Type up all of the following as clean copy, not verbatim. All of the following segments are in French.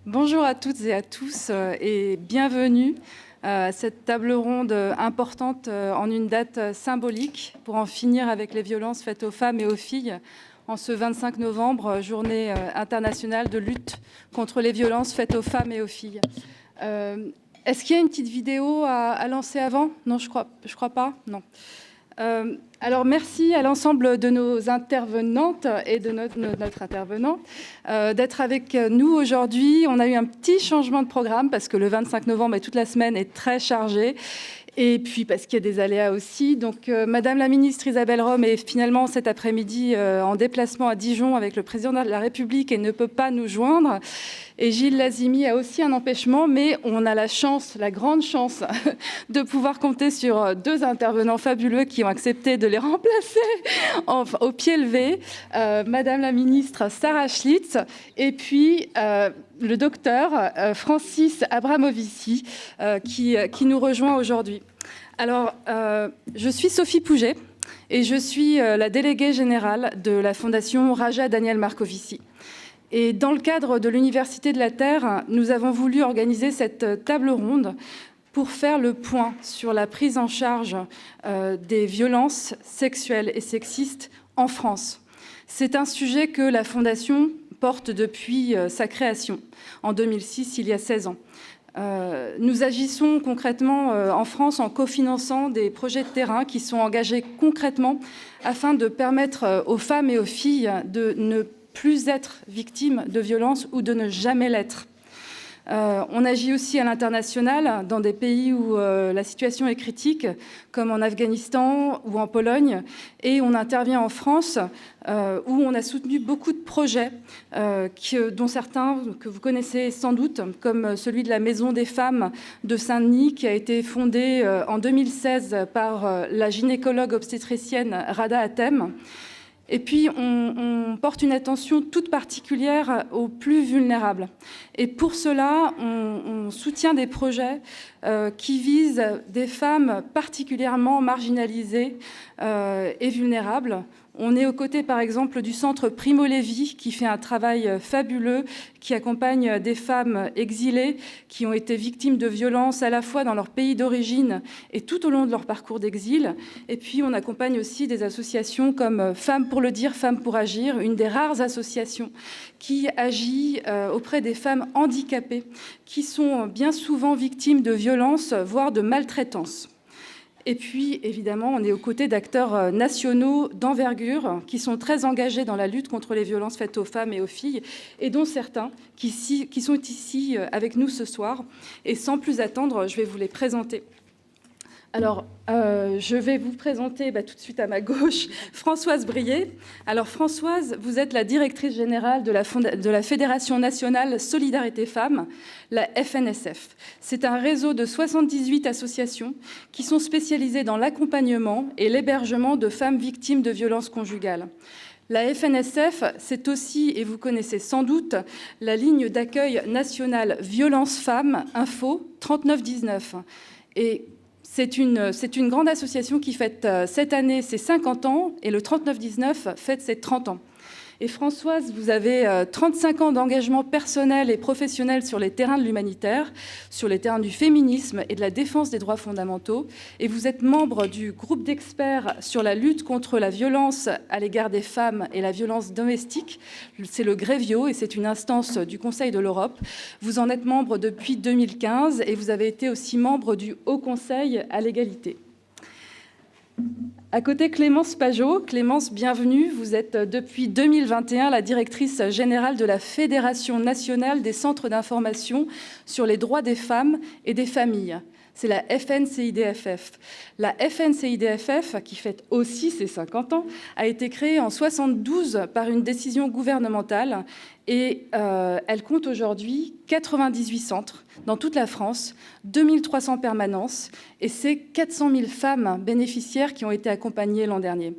Bonjour à toutes et à tous et bienvenue à cette table ronde importante en une date symbolique pour en finir avec les violences faites aux femmes et aux filles en ce 25 novembre, journée internationale de lutte contre les violences faites aux femmes et aux filles. Est-ce qu'il y a une petite vidéo à lancer avant? Non, je crois pas. Non. Alors merci à l'ensemble de nos intervenantes et de notre intervenant d'être avec nous aujourd'hui. On a eu un petit changement de programme parce que le 25 novembre et toute la semaine est très chargée. Et puis parce qu'il y a des aléas aussi. Donc Madame la ministre Isabelle Rome est finalement cet après-midi en déplacement à Dijon avec le président de la République et ne peut pas nous joindre. Et Gilles Lazimi a aussi un empêchement, mais on a la chance, la grande chance, de pouvoir compter sur deux intervenants fabuleux qui ont accepté de les remplacer au pied levé. Madame la ministre Sarah Schlitz et puis le docteur Francis Abramovici qui nous rejoint aujourd'hui. Alors, je suis Sophie Pouget et je suis la déléguée générale de la Fondation Raja Daniel Marcovici. Et dans le cadre de l'Université de la Terre, nous avons voulu organiser cette table ronde pour faire le point sur la prise en charge des violences sexuelles et sexistes en France. C'est un sujet que la Fondation porte depuis sa création, en 2006, il y a 16 ans. Nous agissons concrètement en France en cofinançant des projets de terrain qui sont engagés concrètement afin de permettre aux femmes et aux filles de ne plus être victimes de violences ou de ne jamais l'être. On agit aussi à l'international, dans des pays où la situation est critique, comme en Afghanistan ou en Pologne, et on intervient en France, où on a soutenu beaucoup de projets, dont certains que vous connaissez sans doute, comme celui de la Maison des femmes de Saint-Denis, qui a été fondée en 2016 par la gynécologue obstétricienne Rada Hatem. Et puis, on porte une attention toute particulière aux plus vulnérables. Et pour cela, on soutient des projets qui visent des femmes particulièrement marginalisées et vulnérables. On est aux côtés, par exemple, du centre Primo Levi, qui fait un travail fabuleux, qui accompagne des femmes exilées qui ont été victimes de violences à la fois dans leur pays d'origine et tout au long de leur parcours d'exil. Et puis, on accompagne aussi des associations comme Femmes pour le dire, Femmes pour agir, une des rares associations qui agit auprès des femmes handicapées, qui sont bien souvent victimes de violences, voire de maltraitance. Et puis, évidemment, on est aux côtés d'acteurs nationaux d'envergure qui sont très engagés dans la lutte contre les violences faites aux femmes et aux filles, et dont certains qui sont ici avec nous ce soir. Et sans plus attendre, je vais vous les présenter. Alors, je vais vous présenter tout de suite à ma gauche Françoise Brier. Alors, Françoise, vous êtes la directrice générale de la Fédération nationale Solidarité Femmes, la FNSF. C'est un réseau de 78 associations qui sont spécialisées dans l'accompagnement et l'hébergement de femmes victimes de violences conjugales. La FNSF, c'est aussi, et vous connaissez sans doute, la ligne d'accueil nationale Violence Femmes Info 3919. Et c'est une grande association qui fête cette année ses 50 ans et le 3919 fête ses 30 ans. Et Françoise, vous avez 35 ans d'engagement personnel et professionnel sur les terrains de l'humanitaire, sur les terrains du féminisme et de la défense des droits fondamentaux. Et vous êtes membre du groupe d'experts sur la lutte contre la violence à l'égard des femmes et la violence domestique. C'est le GREVIO et c'est une instance du Conseil de l'Europe. Vous en êtes membre depuis 2015 et vous avez été aussi membre du Haut Conseil à l'égalité. À côté, Clémence Pajot. Clémence, bienvenue. Vous êtes depuis 2021 la directrice générale de la Fédération nationale des centres d'information sur les droits des femmes et des familles. C'est la FNCIDFF. La FNCIDFF, qui fête aussi ses 50 ans, a été créée en 1972 par une décision gouvernementale et elle compte aujourd'hui 98 centres dans toute la France, 2300 permanences et c'est 400 000 femmes bénéficiaires qui ont été accompagnées l'an dernier.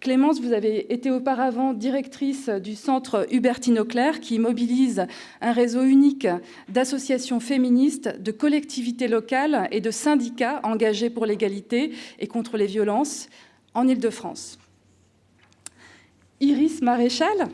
Clémence, vous avez été auparavant directrice du centre Hubertine Auclair qui mobilise un réseau unique d'associations féministes, de collectivités locales et de syndicats engagés pour l'égalité et contre les violences en Île-de-France. Iris Maréchal.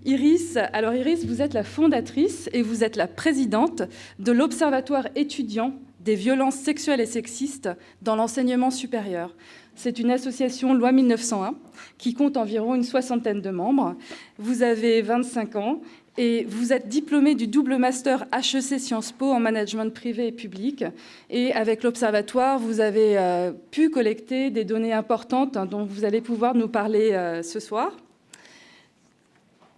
Iris, alors Iris, vous êtes la fondatrice et vous êtes la présidente de l'Observatoire étudiant des violences sexuelles et sexistes dans l'enseignement supérieur. C'est une association loi 1901 qui compte environ une soixantaine de membres. Vous avez 25 ans et vous êtes diplômée du double master HEC Sciences Po en management privé et public. Et avec l'Observatoire, vous avez pu collecter des données importantes dont vous allez pouvoir nous parler ce soir.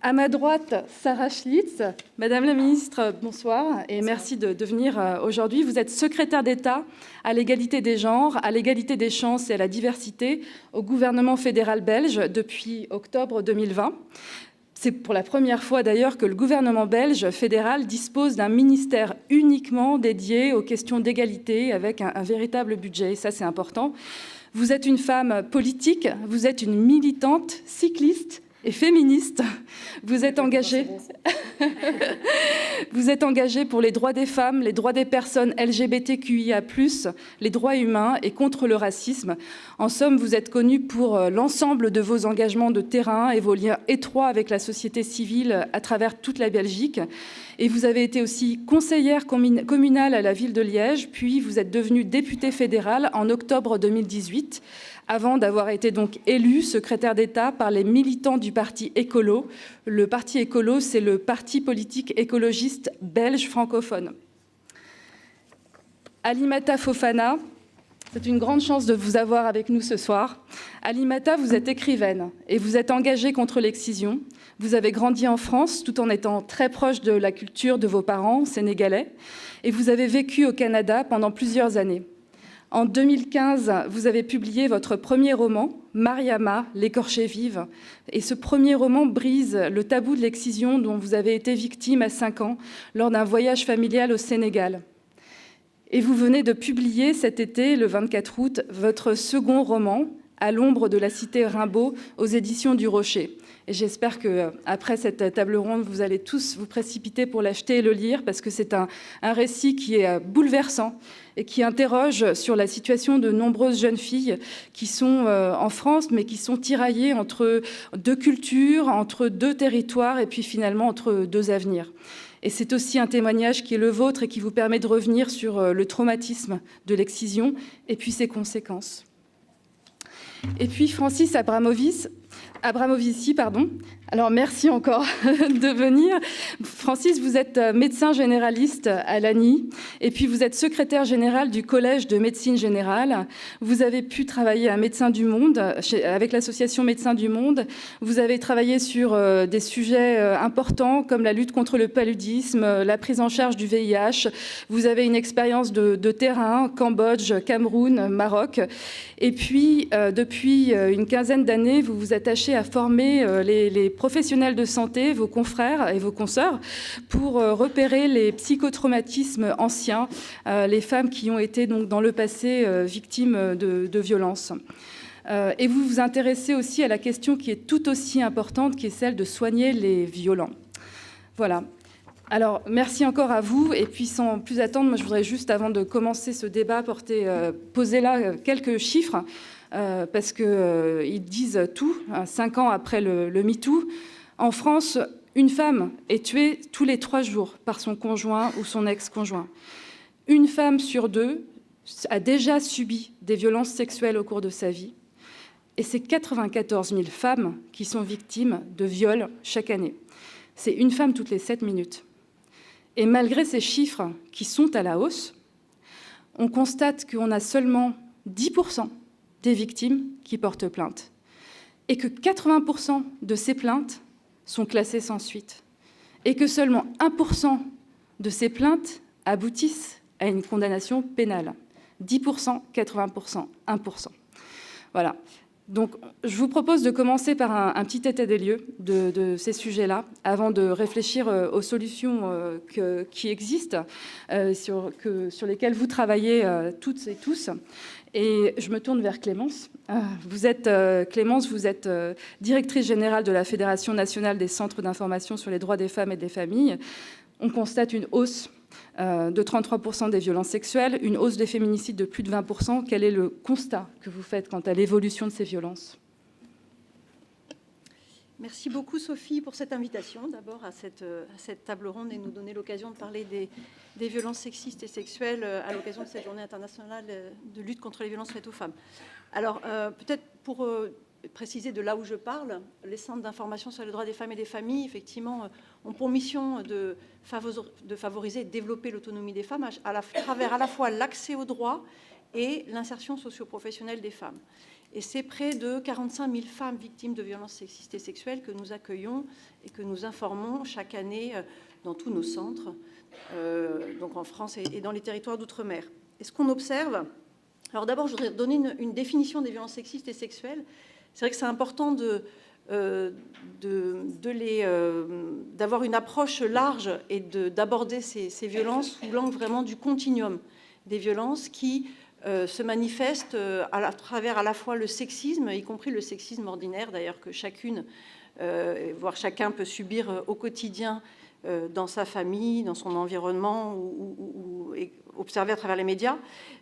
À ma droite, Sarah Schlitz. Madame la ministre, bonsoir et merci de venir aujourd'hui. Vous êtes secrétaire d'État à l'égalité des genres, à l'égalité des chances et à la diversité au gouvernement fédéral belge depuis octobre 2020. C'est pour la première fois d'ailleurs que le gouvernement belge fédéral dispose d'un ministère uniquement dédié aux questions d'égalité avec un véritable budget. Et ça, c'est important. Vous êtes une femme politique, vous êtes une militante cycliste et féministe. Vous êtes engagée. Vous êtes engagée pour les droits des femmes, les droits des personnes LGBTQIA+, les droits humains et contre le racisme. En somme, vous êtes connue pour l'ensemble de vos engagements de terrain et vos liens étroits avec la société civile à travers toute la Belgique. Et vous avez été aussi conseillère communale à la ville de Liège, puis vous êtes devenue députée fédérale en octobre 2018, avant d'avoir été donc élue secrétaire d'État par les militants du parti Écolo. Le parti Écolo, c'est le parti politique écologiste belge francophone. Alimata Fofana, c'est une grande chance de vous avoir avec nous ce soir. Alimata, vous êtes écrivaine et vous êtes engagée contre l'excision. Vous avez grandi en France tout en étant très proche de la culture de vos parents sénégalais et vous avez vécu au Canada pendant plusieurs années. En 2015, vous avez publié votre premier roman, Mariama, l'écorchée vive. Et ce premier roman brise le tabou de l'excision dont vous avez été victime à 5 ans lors d'un voyage familial au Sénégal. Et vous venez de publier cet été, le 24 août, votre second roman, À l'ombre de la cité Rimbaud, aux éditions du Rocher. Et j'espère qu'après cette table ronde, vous allez tous vous précipiter pour l'acheter et le lire, parce que c'est un récit qui est bouleversant et qui interroge sur la situation de nombreuses jeunes filles qui sont en France, mais qui sont tiraillées entre deux cultures, entre deux territoires, et puis finalement entre deux avenirs. Et c'est aussi un témoignage qui est le vôtre et qui vous permet de revenir sur le traumatisme de l'excision et puis ses conséquences. Et puis Francis Abramovici, Alors, merci encore de venir. Francis, vous êtes médecin généraliste à l'ANI et puis vous êtes secrétaire général du Collège de médecine générale. Vous avez pu travailler à Médecins du Monde, avec l'association Médecins du Monde. Vous avez travaillé sur des sujets importants comme la lutte contre le paludisme, la prise en charge du VIH. Vous avez une expérience de terrain, Cambodge, Cameroun, Maroc. Et puis, depuis une quinzaine d'années, vous vous attachez à former les professionnels de santé, vos confrères et vos consoeurs, pour repérer les psychotraumatismes anciens, les femmes qui ont été donc, dans le passé victimes de violences. Et vous vous intéressez aussi à la question qui est tout aussi importante, qui est celle de soigner les violents. Voilà. Alors, merci encore à vous. Et puis, sans plus attendre, moi, je voudrais juste, avant de commencer ce débat, poser là quelques chiffres, parce qu'ils disent tout. 5 ans après le MeToo, en France, une femme est tuée tous les 3 jours par son conjoint ou son ex-conjoint. Une femme sur 2 a déjà subi des violences sexuelles au cours de sa vie. Et c'est 94 000 femmes qui sont victimes de viols chaque année. C'est une femme toutes les 7 minutes. Et malgré ces chiffres qui sont à la hausse, on constate qu'on a seulement 10% des victimes qui portent plainte et que 80% de ces plaintes sont classées sans suite et que seulement 1% de ces plaintes aboutissent à une condamnation pénale. 10%, 80%, 1%. Voilà. Donc, je vous propose de commencer par un petit état des lieux de ces sujets-là, avant de réfléchir aux solutions qui existent, sur lesquelles vous travaillez toutes et tous. Et je me tourne vers Clémence. Clémence, vous êtes directrice générale de la Fédération nationale des centres d'information sur les droits des femmes et des familles. On constate une hausse de 33% des violences sexuelles, une hausse des féminicides de plus de 20%. Quel est le constat que vous faites quant à l'évolution de ces violences ? Merci beaucoup Sophie pour cette invitation d'abord à cette table ronde et nous donner l'occasion de parler des violences sexistes et sexuelles à l'occasion de cette journée internationale de lutte contre les violences faites aux femmes. Alors peut-être pour préciser de là où je parle, les centres d'information sur les droits des femmes et des familles effectivement ont pour mission de favoriser et de développer l'autonomie des femmes à travers à la fois l'accès aux droits et l'insertion socio-professionnelle des femmes. Et c'est près de 45 000 femmes victimes de violences sexistes et sexuelles que nous accueillons et que nous informons chaque année dans tous nos centres, donc en France et dans les territoires d'outre-mer. Et ce qu'on observe, alors d'abord je voudrais donner une définition des violences sexistes et sexuelles. C'est vrai que c'est important d'avoir une approche large et d'aborder ces violences sous l'angle vraiment du continuum des violences qui se manifeste à travers à la fois le sexisme, y compris le sexisme ordinaire d'ailleurs que chacune, voire chacun peut subir au quotidien dans sa famille, dans son environnement ou observer à travers les médias.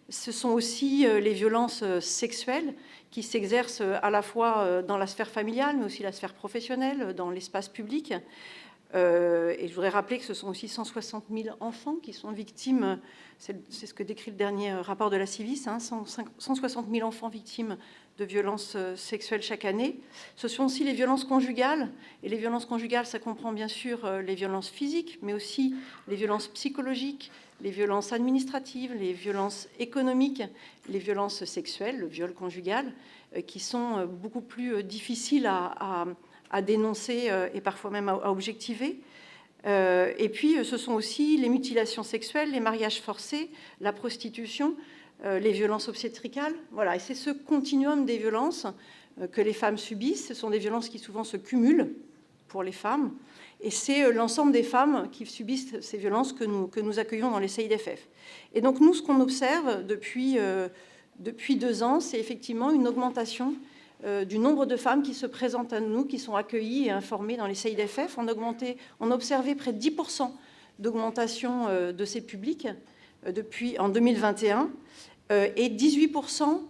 Ce sont aussi les violences sexuelles qui s'exercent à la fois dans la sphère familiale, mais aussi la sphère professionnelle, dans l'espace public. Et je voudrais rappeler que ce sont aussi 160 000 enfants qui sont victimes, c'est ce que décrit le dernier rapport de la Civis, 160 000 enfants victimes de violences sexuelles chaque année. Ce sont aussi les violences conjugales, et les violences conjugales, ça comprend bien sûr les violences physiques, mais aussi les violences psychologiques, les violences administratives, les violences économiques, les violences sexuelles, le viol conjugal, qui sont beaucoup plus difficiles à dénoncer et parfois même à objectiver. Et puis, ce sont aussi les mutilations sexuelles, les mariages forcés, la prostitution, les violences obstétricales. Voilà, et c'est ce continuum des violences que les femmes subissent. Ce sont des violences qui souvent se cumulent pour les femmes. Et c'est l'ensemble des femmes qui subissent ces violences que nous accueillons dans les CIDFF. Et donc, nous, ce qu'on observe depuis 2 ans, c'est effectivement une augmentation du nombre de femmes qui se présentent à nous, qui sont accueillies et informées dans les CIDFF. On a observé près de 10% d'augmentation de ces publics en 2021 et 18%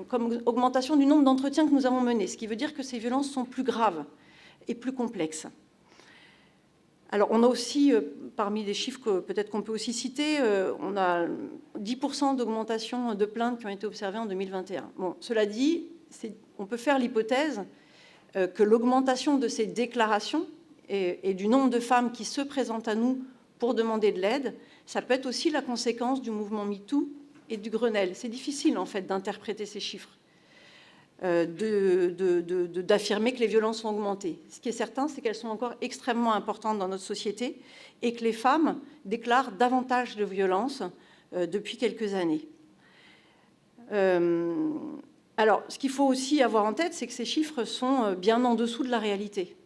comme augmentation du nombre d'entretiens que nous avons menés, ce qui veut dire que ces violences sont plus graves et plus complexes. Alors, on a aussi, parmi les chiffres que peut-être qu'on peut aussi citer, on a 10% d'augmentation de plaintes qui ont été observées en 2021. Bon, cela dit, on peut faire l'hypothèse que l'augmentation de ces déclarations et du nombre de femmes qui se présentent à nous pour demander de l'aide, ça peut être aussi la conséquence du mouvement MeToo et du Grenelle. C'est difficile, en fait, d'interpréter ces chiffres, d'affirmer que les violences ont augmenté. Ce qui est certain, c'est qu'elles sont encore extrêmement importantes dans notre société et que les femmes déclarent davantage de violences depuis quelques années. Alors, ce qu'il faut aussi avoir en tête, c'est que ces chiffres sont bien en dessous de la réalité.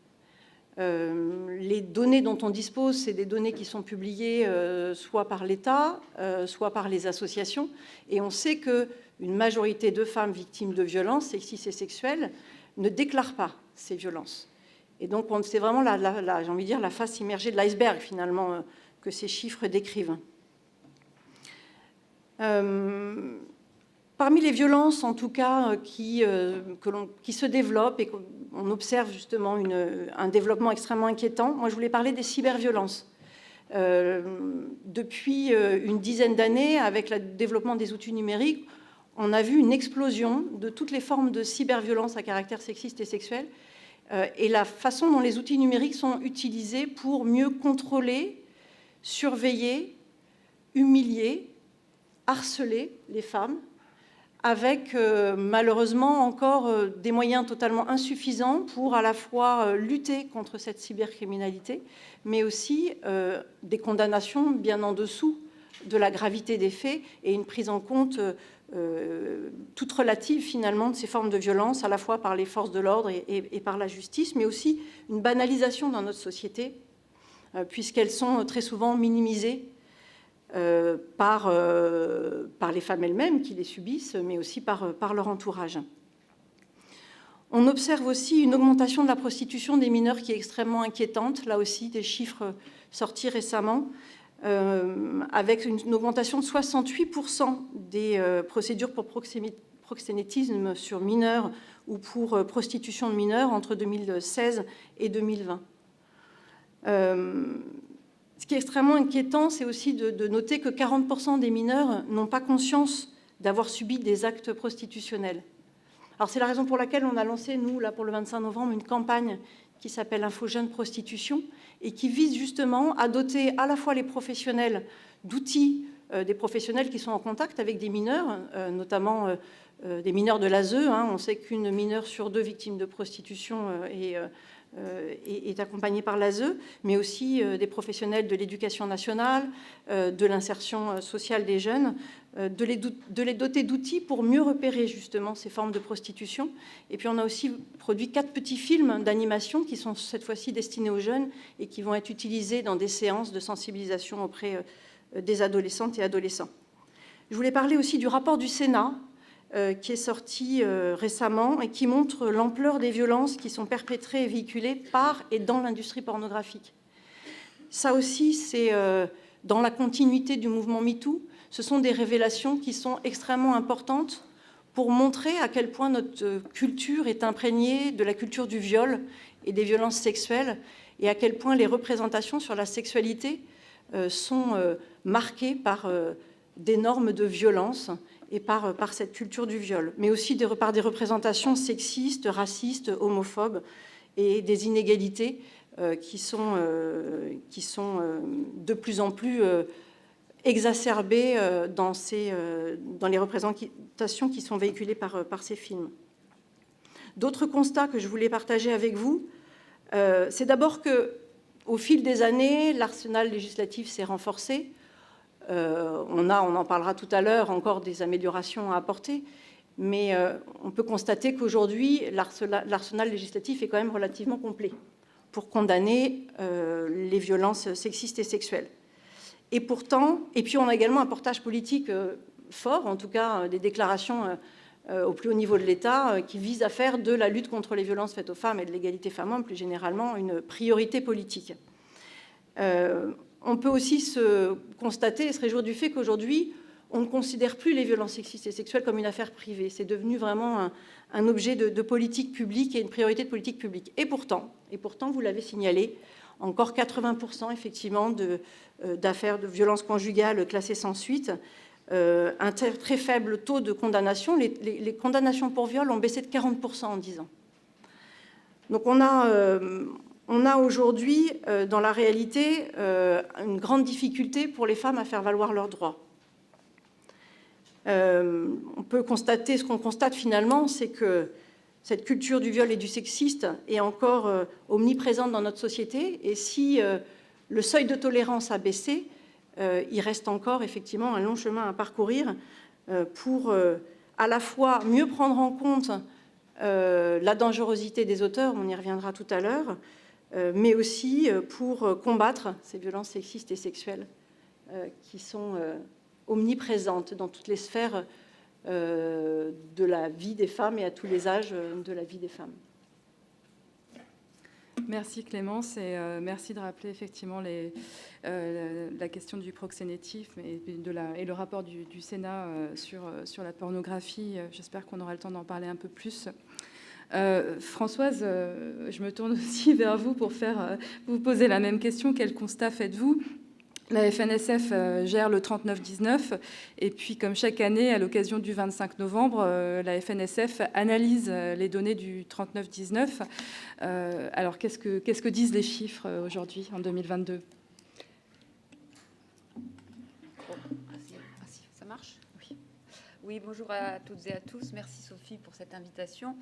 Les données dont on dispose, c'est des données qui sont publiées soit par l'État, soit par les associations. Et on sait qu'une majorité de femmes victimes de violences sexistes et sexuelles ne déclarent pas ces violences. Et donc, c'est vraiment, j'ai envie de dire, la face immergée de l'iceberg, finalement, que ces chiffres décrivent. Parmi les violences, en tout cas, qui se développent et qu'on observe justement un développement extrêmement inquiétant, moi je voulais parler des cyberviolences. Depuis une dizaine d'années, avec le développement des outils numériques, on a vu une explosion de toutes les formes de cyberviolence à caractère sexiste et sexuel et la façon dont les outils numériques sont utilisés pour mieux contrôler, surveiller, humilier, harceler les femmes, avec malheureusement encore des moyens totalement insuffisants pour à la fois lutter contre cette cybercriminalité, mais aussi des condamnations bien en dessous de la gravité des faits et une prise en compte toute relative finalement de ces formes de violence, à la fois par les forces de l'ordre et par la justice, mais aussi une banalisation dans notre société, puisqu'elles sont très souvent minimisées par les femmes elles-mêmes qui les subissent, mais aussi par leur entourage. On observe aussi une augmentation de la prostitution des mineurs qui est extrêmement inquiétante, là aussi des chiffres sortis récemment, avec une augmentation de 68% des procédures pour proxénétisme sur mineurs ou pour prostitution de mineurs entre 2016 et 2020. Ce qui est extrêmement inquiétant, c'est aussi de noter que 40% des mineurs n'ont pas conscience d'avoir subi des actes prostitutionnels. Alors c'est la raison pour laquelle on a lancé, nous, là, pour le 25 novembre, une campagne qui s'appelle Info Jeunes Prostitution et qui vise justement à doter à la fois les professionnels d'outils, des professionnels qui sont en contact avec des mineurs, notamment des mineurs de l'ASE. On sait qu'une mineure sur 2 victimes de prostitution est accompagnée par l'ASE, mais aussi des professionnels de l'éducation nationale, de l'insertion sociale des jeunes, de les doter d'outils pour mieux repérer justement ces formes de prostitution. Et puis on a aussi produit 4 petits films d'animation qui sont cette fois-ci destinés aux jeunes et qui vont être utilisés dans des séances de sensibilisation auprès des adolescentes et adolescents. Je voulais parler aussi du rapport du Sénat qui est sorti récemment et qui montre l'ampleur des violences qui sont perpétrées et véhiculées par et dans l'industrie pornographique. Ça aussi, c'est dans la continuité du mouvement MeToo. Ce sont des révélations qui sont extrêmement importantes pour montrer à quel point notre culture est imprégnée de la culture du viol et des violences sexuelles et à quel point les représentations sur la sexualité sont marquées par des normes de violence et par cette culture du viol, mais aussi par des représentations sexistes, racistes, homophobes et des inégalités qui sont de plus en plus exacerbées dans les représentations qui sont véhiculées par ces films. D'autres constats que je voulais partager avec vous, c'est d'abord qu'au fil des années, l'arsenal législatif s'est renforcé. On en parlera tout à l'heure, encore des améliorations à apporter, mais on peut constater qu'aujourd'hui, l'arsenal législatif est quand même relativement complet pour condamner les violences sexistes et sexuelles. Et pourtant, et puis on a également un portage politique fort, en tout cas des déclarations au plus haut niveau de l'État, qui visent à faire de la lutte contre les violences faites aux femmes et de l'égalité femmes-hommes, plus généralement, une priorité politique. On peut aussi se constater et se réjouir du fait qu'aujourd'hui, on ne considère plus les violences sexistes et sexuelles comme une affaire privée. C'est devenu vraiment un objet de politique publique et une priorité de politique publique. Et pourtant, vous l'avez signalé, encore 80% effectivement d'affaires de violences conjugales classées sans suite, un très faible taux de condamnation. Les condamnations pour viol ont baissé de 40% en 10 ans. Donc on a aujourd'hui, dans la réalité, une grande difficulté pour les femmes à faire valoir leurs droits. On peut constater, ce qu'on constate finalement, c'est que cette culture du viol et du sexiste est encore omniprésente dans notre société. Et si le seuil de tolérance a baissé, il reste encore effectivement un long chemin à parcourir pour à la fois mieux prendre en compte la dangerosité des auteurs, on y reviendra tout à l'heure, mais aussi pour combattre ces violences sexistes et sexuelles qui sont omniprésentes dans toutes les sphères de la vie des femmes et à tous les âges de la vie des femmes. Merci Clémence et merci de rappeler effectivement la question du proxénétisme et le rapport du Sénat sur la pornographie. J'espère qu'on aura le temps d'en parler un peu plus. Françoise, je me tourne aussi vers vous pour vous poser la même question. Quel constat faites-vous ? La FNSF gère le 3919 et puis comme chaque année à l'occasion du 25 novembre, la FNSF analyse les données du 3919. Alors qu'est-ce que disent les chiffres aujourd'hui en 2022 ? Ça marche ? Oui, bonjour à toutes et à tous. Merci Sophie pour cette invitation.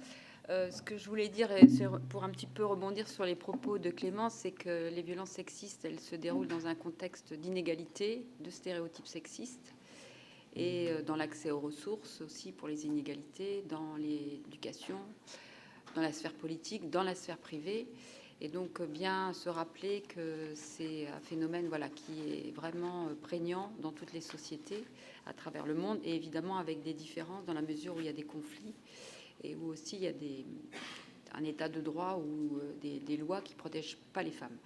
Ce que je voulais dire, c'est pour un petit peu rebondir sur les propos de Clémence, c'est que les violences sexistes, elles se déroulent dans un contexte d'inégalité, de stéréotypes sexistes, et dans l'accès aux ressources aussi pour les inégalités, dans l'éducation, dans la sphère politique, dans la sphère privée. Et donc bien se rappeler que c'est un phénomène qui est vraiment prégnant dans toutes les sociétés à travers le monde, et évidemment avec des différences dans la mesure où il y a des conflits et où aussi il y a un état de droit ou des lois qui ne protègent pas les femmes.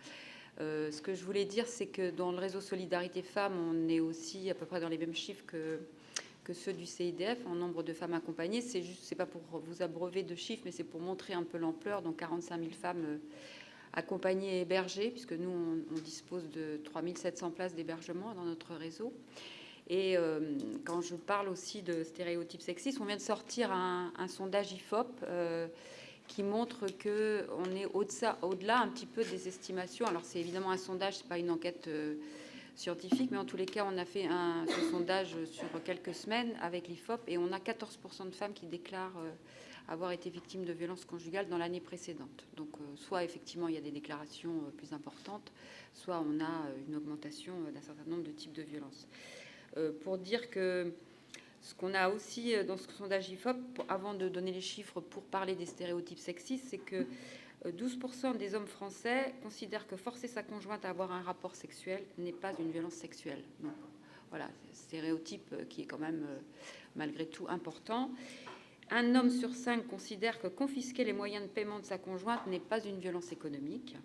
Ce que je voulais dire, c'est que dans le réseau Solidarité Femmes, on est aussi à peu près dans les mêmes chiffres que que ceux du CIDF en nombre de femmes accompagnées. C'est pas pour vous abreuver de chiffres, mais c'est pour montrer un peu l'ampleur. Donc 45 000 femmes accompagnées et hébergées, puisque nous, on dispose de 3 700 places d'hébergement dans notre réseau. Et quand je parle aussi de stéréotypes sexistes, on vient de sortir un sondage IFOP qui montre qu'on est au-delà un petit peu des estimations. Alors c'est évidemment un sondage, c'est pas une enquête scientifique, mais en tous les cas, on a fait ce sondage sur quelques semaines avec l'IFOP et on a 14% de femmes qui déclarent avoir été victimes de violences conjugales dans l'année précédente. Donc soit effectivement il y a des déclarations plus importantes, soit on a une augmentation d'un certain nombre de types de violences. Pour dire que ce qu'on a aussi dans ce sondage IFOP, avant de donner les chiffres pour parler des stéréotypes sexistes, c'est que 12% des hommes français considèrent que forcer sa conjointe à avoir un rapport sexuel n'est pas une violence sexuelle. Donc voilà, stéréotype qui est quand même malgré tout important. Un homme sur 5 considère que confisquer les moyens de paiement de sa conjointe n'est pas une violence économique.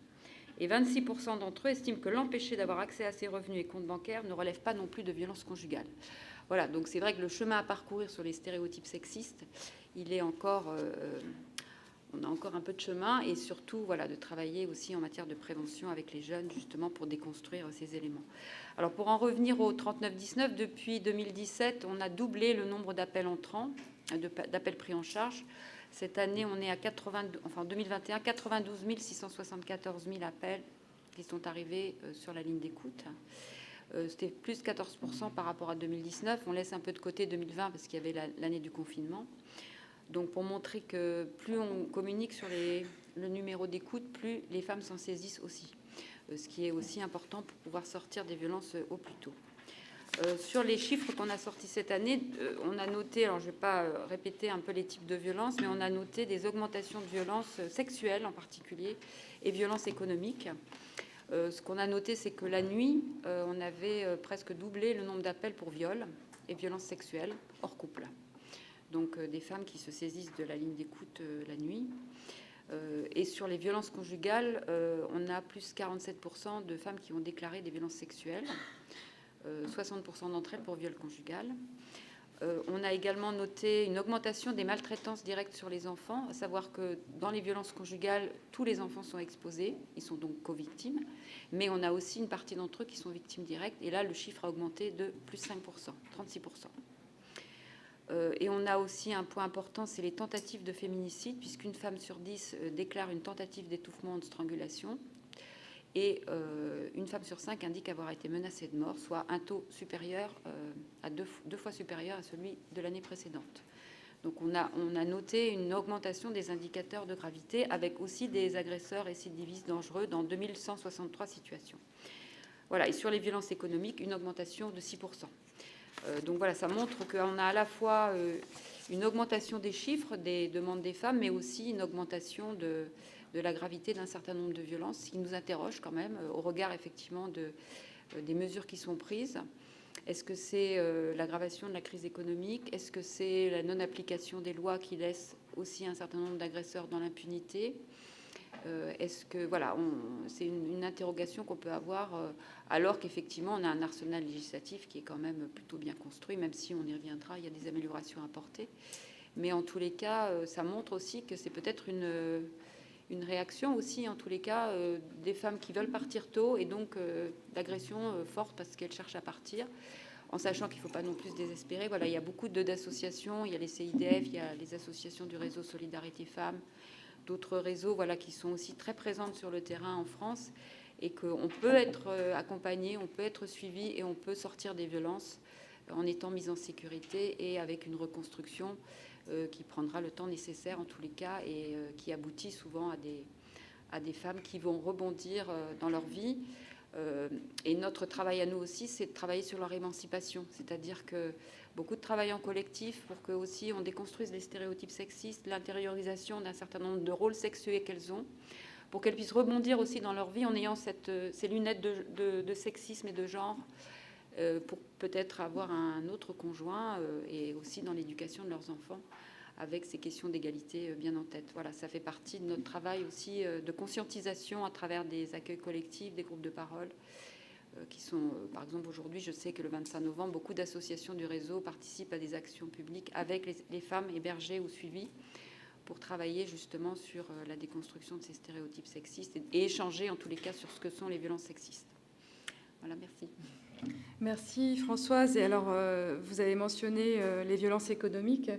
Et 26% d'entre eux estiment que l'empêcher d'avoir accès à ses revenus et comptes bancaires ne relève pas non plus de violence conjugale. Voilà, donc c'est vrai que le chemin à parcourir sur les stéréotypes sexistes, il est encore... on a encore un peu de chemin et surtout voilà, de travailler aussi en matière de prévention avec les jeunes justement pour déconstruire ces éléments. Alors pour en revenir au 3919, depuis 2017, on a doublé le nombre d'appels entrants, d'appels pris en charge. Cette année, on est à 2021, 92 674 000 appels qui sont arrivés sur la ligne d'écoute. C'était plus 14% par rapport à 2019. On laisse un peu de côté 2020 parce qu'il y avait l'année du confinement. Donc pour montrer que plus on communique sur le numéro d'écoute, plus les femmes s'en saisissent aussi, ce qui est aussi important pour pouvoir sortir des violences au plus tôt. Sur les chiffres qu'on a sortis cette année, on a noté, alors je ne vais pas répéter un peu les types de violences, mais on a noté des augmentations de violences sexuelles en particulier et violences économiques. Ce qu'on a noté, c'est que la nuit, on avait presque doublé le nombre d'appels pour viol et violences sexuelles hors couple. Donc des femmes qui se saisissent de la ligne d'écoute la nuit. Et sur les violences conjugales, on a plus 47% de femmes qui ont déclaré des violences sexuelles, 60% d'entre elles pour viol conjugal. On a également noté une augmentation des maltraitances directes sur les enfants, à savoir que dans les violences conjugales, tous les enfants sont exposés, ils sont donc co-victimes, mais on a aussi une partie d'entre eux qui sont victimes directes, et là le chiffre a augmenté de plus 5%, 36%. Et on a aussi un point important, c'est les tentatives de féminicide, puisqu'une femme sur 10 déclare une tentative d'étouffement ou de strangulation, et une femme sur 5 indique avoir été menacée de mort, soit un taux supérieur à deux fois supérieur à celui de l'année précédente. Donc on a noté une augmentation des indicateurs de gravité, avec aussi des agresseurs récidivistes dangereux dans 2163 situations. Voilà, et sur les violences économiques, une augmentation de 6%. Donc voilà, ça montre qu'on a à la fois une augmentation des chiffres, des demandes des femmes, mais aussi une augmentation de la gravité d'un certain nombre de violences, ce qui nous interroge quand même au regard effectivement des mesures qui sont prises. Est-ce que c'est l'aggravation de la crise économique? Est-ce que c'est la non-application des lois qui laisse aussi un certain nombre d'agresseurs dans l'impunité? Est-ce que voilà, c'est une interrogation qu'on peut avoir alors qu'effectivement on a un arsenal législatif qui est quand même plutôt bien construit, même si on y reviendra, il y a des améliorations à apporter. Mais en tous les cas, ça montre aussi que c'est peut-être une réaction aussi, en tous les cas, des femmes qui veulent partir tôt et donc d'agression forte parce qu'elles cherchent à partir, en sachant qu'il ne faut pas non plus se désespérer. Voilà, il y a beaucoup d'associations, il y a les CIDF, il y a les associations du réseau Solidarité Femmes, d'autres réseaux voilà, qui sont aussi très présentes sur le terrain en France et qu'on peut être accompagné, on peut être suivi et on peut sortir des violences en étant mis en sécurité et avec une reconstruction qui prendra le temps nécessaire en tous les cas et qui aboutit souvent à des femmes qui vont rebondir dans leur vie. Et notre travail à nous aussi, c'est de travailler sur leur émancipation, c'est-à-dire que beaucoup de travail en collectif pour que aussi on déconstruise les stéréotypes sexistes, l'intériorisation d'un certain nombre de rôles sexués qu'elles ont, pour qu'elles puissent rebondir aussi dans leur vie en ayant ces lunettes de sexisme et de genre, pour peut-être avoir un autre conjoint et aussi dans l'éducation de leurs enfants avec ces questions d'égalité bien en tête. Voilà, ça fait partie de notre travail aussi de conscientisation à travers des accueils collectifs, des groupes de parole, qui sont, par exemple, aujourd'hui, je sais que le 25 novembre, beaucoup d'associations du réseau participent à des actions publiques avec les femmes hébergées ou suivies pour travailler justement sur la déconstruction de ces stéréotypes sexistes et échanger en tous les cas sur ce que sont les violences sexistes. Voilà, merci. Merci Françoise. Et alors, vous avez mentionné les violences économiques.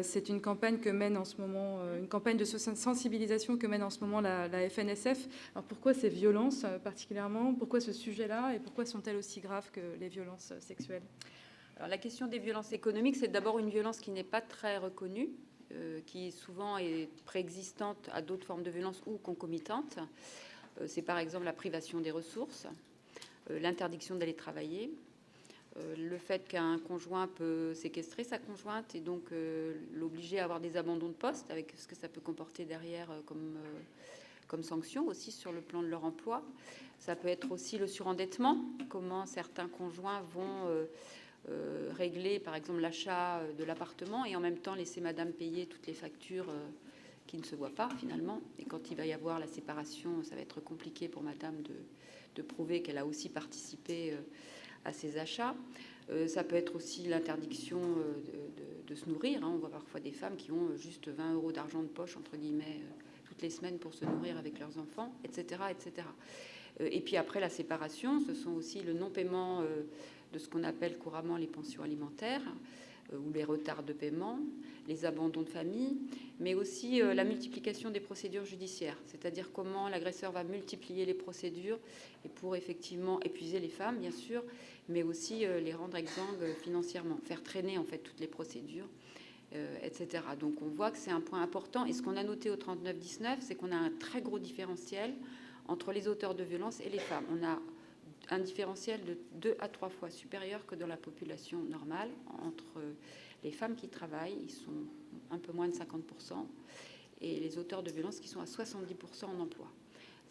C'est une campagne que mène en ce moment, une campagne de sensibilisation que mène en ce moment la FNSF. Alors, pourquoi ces violences particulièrement? Pourquoi ce sujet-là? Et pourquoi sont-elles aussi graves que les violences sexuelles? Alors, la question des violences économiques, c'est d'abord une violence qui n'est pas très reconnue, qui souvent est préexistante à d'autres formes de violence ou concomitantes. C'est par exemple la privation des ressources, l'interdiction d'aller travailler, le fait qu'un conjoint peut séquestrer sa conjointe et donc l'obliger à avoir des abandons de poste, avec ce que ça peut comporter derrière comme sanction aussi sur le plan de leur emploi. Ça peut être aussi le surendettement, comment certains conjoints vont régler par exemple l'achat de l'appartement et en même temps laisser madame payer toutes les factures qui ne se voient pas finalement. Et quand il va y avoir la séparation, ça va être compliqué pour madame de prouver qu'elle a aussi participé à ces achats. Ça peut être aussi l'interdiction de se nourrir. On voit parfois des femmes qui ont juste 20 € d'argent de poche, entre guillemets, toutes les semaines pour se nourrir avec leurs enfants, etc. etc. Et puis après la séparation, ce sont aussi le non-paiement de ce qu'on appelle couramment les pensions alimentaires ou les retards de paiement, les abandons de famille, mais aussi la multiplication des procédures judiciaires, c'est-à-dire comment l'agresseur va multiplier les procédures et pour effectivement épuiser les femmes, bien sûr, mais aussi les rendre exsangues financièrement, faire traîner en fait toutes les procédures, etc. Donc on voit que c'est un point important. Et ce qu'on a noté au 39-19, c'est qu'on a un très gros différentiel entre les auteurs de violences et les femmes. On a un différentiel de 2 à 3 fois supérieur que dans la population normale. Entre les femmes qui travaillent, ils sont un peu moins de 50%, et les auteurs de violences qui sont à 70% en emploi.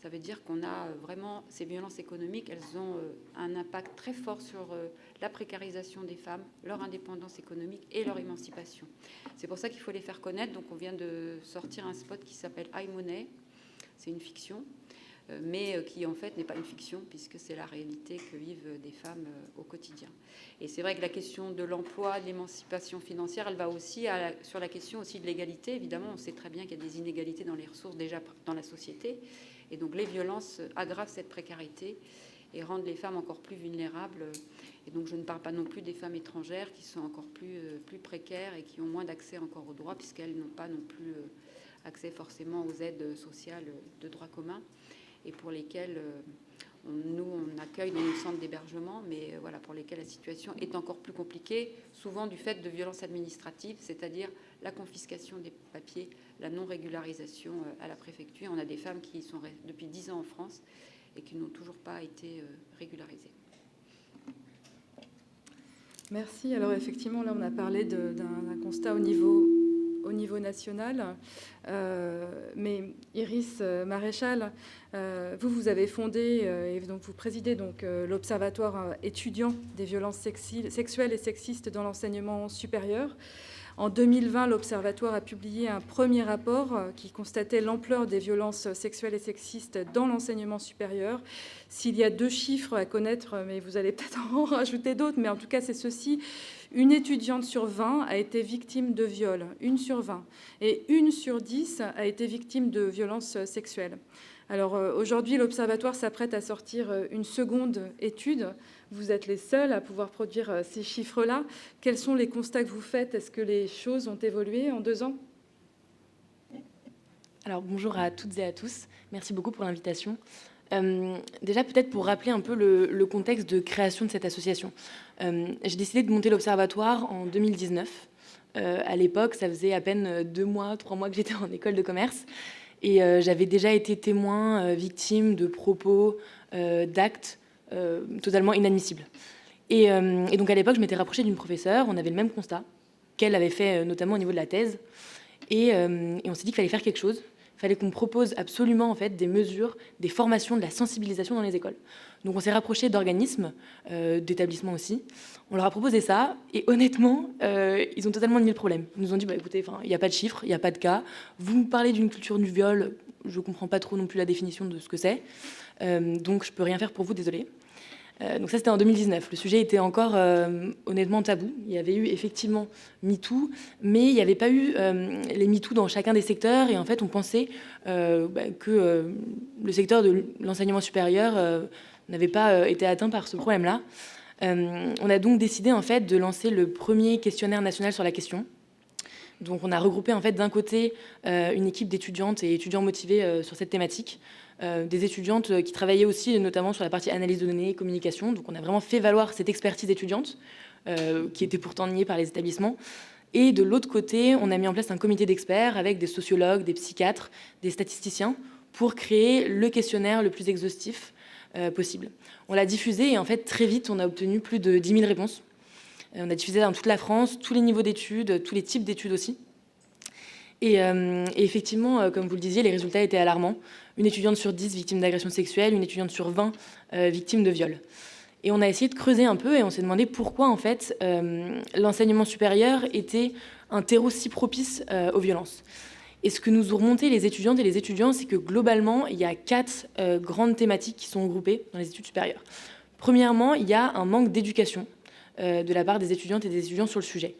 Ça veut dire qu'on a vraiment ces violences économiques, elles ont un impact très fort sur la précarisation des femmes, leur indépendance économique et leur émancipation. C'est pour ça qu'il faut les faire connaître. Donc on vient de sortir un spot qui s'appelle iMoney. C'est une fiction, mais qui en fait n'est pas une fiction puisque c'est la réalité que vivent des femmes au quotidien. Et c'est vrai que la question de l'emploi, de l'émancipation financière, elle va aussi sur la question aussi de l'égalité. Évidemment, on sait très bien qu'il y a des inégalités dans les ressources déjà dans la société. Et donc les violences aggravent cette précarité et rendent les femmes encore plus vulnérables. Et donc je ne parle pas non plus des femmes étrangères qui sont encore plus précaires et qui ont moins d'accès encore aux droits puisqu'elles n'ont pas non plus accès forcément aux aides sociales de droit commun et pour lesquelles on accueille dans nos centres d'hébergement, mais voilà, pour lesquelles la situation est encore plus compliquée, souvent du fait de violences administratives, c'est-à-dire la confiscation des papiers, la non-régularisation à la préfecture. On a des femmes qui sont depuis 10 ans en France et qui n'ont toujours pas été régularisées. Merci. Alors effectivement, là, on a parlé d'un constat au niveau national. Mais Iris Maréchal, vous avez fondé et donc vous présidez donc l'Observatoire étudiant des violences sexuelles et sexistes dans l'enseignement supérieur. En 2020, l'Observatoire a publié un premier rapport qui constatait l'ampleur des violences sexuelles et sexistes dans l'enseignement supérieur. S'il y a 2 chiffres à connaître, mais vous allez peut-être en rajouter d'autres, mais en tout cas, c'est ceci. Une étudiante sur 20 a été victime de viol, 1 sur 20. Et 1 sur 10 a été victime de violences sexuelles. Alors aujourd'hui, l'Observatoire s'apprête à sortir une seconde étude. Vous êtes les seuls à pouvoir produire ces chiffres-là. Quels sont les constats que vous faites? Est-ce que les choses ont évolué en 2 ans? Alors bonjour à toutes et à tous. Merci beaucoup pour l'invitation. Déjà, peut-être pour rappeler un peu le contexte de création de cette association. J'ai décidé de monter l'Observatoire en 2019. À l'époque, ça faisait à peine 2 mois, 3 mois que j'étais en école de commerce. Et j'avais déjà été témoin, victime de propos, d'actes totalement inadmissibles. Et donc à l'époque, je m'étais rapprochée d'une professeure. On avait le même constat qu'elle avait fait, notamment au niveau de la thèse. Et on s'est dit qu'il fallait faire quelque chose. Il fallait qu'on propose absolument en fait, des mesures, des formations, de la sensibilisation dans les écoles. Donc on s'est rapproché d'organismes, d'établissements aussi. On leur a proposé ça et honnêtement, ils ont totalement nié le problème. Ils nous ont dit, écoutez, il n'y a pas de chiffres, il n'y a pas de cas. Vous me parlez d'une culture du viol, je ne comprends pas trop non plus la définition de ce que c'est. Donc je ne peux rien faire pour vous, désolé. Donc ça, c'était en 2019. Le sujet était encore honnêtement tabou. Il y avait eu effectivement MeToo, mais il n'y avait pas eu les MeToo dans chacun des secteurs. Et en fait, on pensait que le secteur de l'enseignement supérieur n'avait pas été atteint par ce problème-là. On a donc décidé en fait de lancer le premier questionnaire national sur la question. Donc on a regroupé en fait d'un côté une équipe d'étudiantes et étudiants motivés sur cette thématique, des étudiantes qui travaillaient aussi notamment sur la partie analyse de données et communication. Donc on a vraiment fait valoir cette expertise étudiante qui était pourtant niée par les établissements. Et de l'autre côté, on a mis en place un comité d'experts avec des sociologues, des psychiatres, des statisticiens pour créer le questionnaire le plus exhaustif possible. On l'a diffusé et en fait très vite on a obtenu plus de 10 000 réponses. On a diffusé dans toute la France, tous les niveaux d'études, tous les types d'études aussi. Et effectivement, comme vous le disiez, les résultats étaient alarmants. Une étudiante sur 10 victime d'agression sexuelle, une étudiante sur 20 victime de viol. Et on a essayé de creuser un peu et on s'est demandé pourquoi en fait l'enseignement supérieur était un terreau si propice aux violences. Et ce que nous ont remonté les étudiantes et les étudiants, c'est que globalement, il y a 4 grandes thématiques qui sont regroupées dans les études supérieures. Premièrement, il y a un manque d'éducation de la part des étudiantes et des étudiants sur le sujet.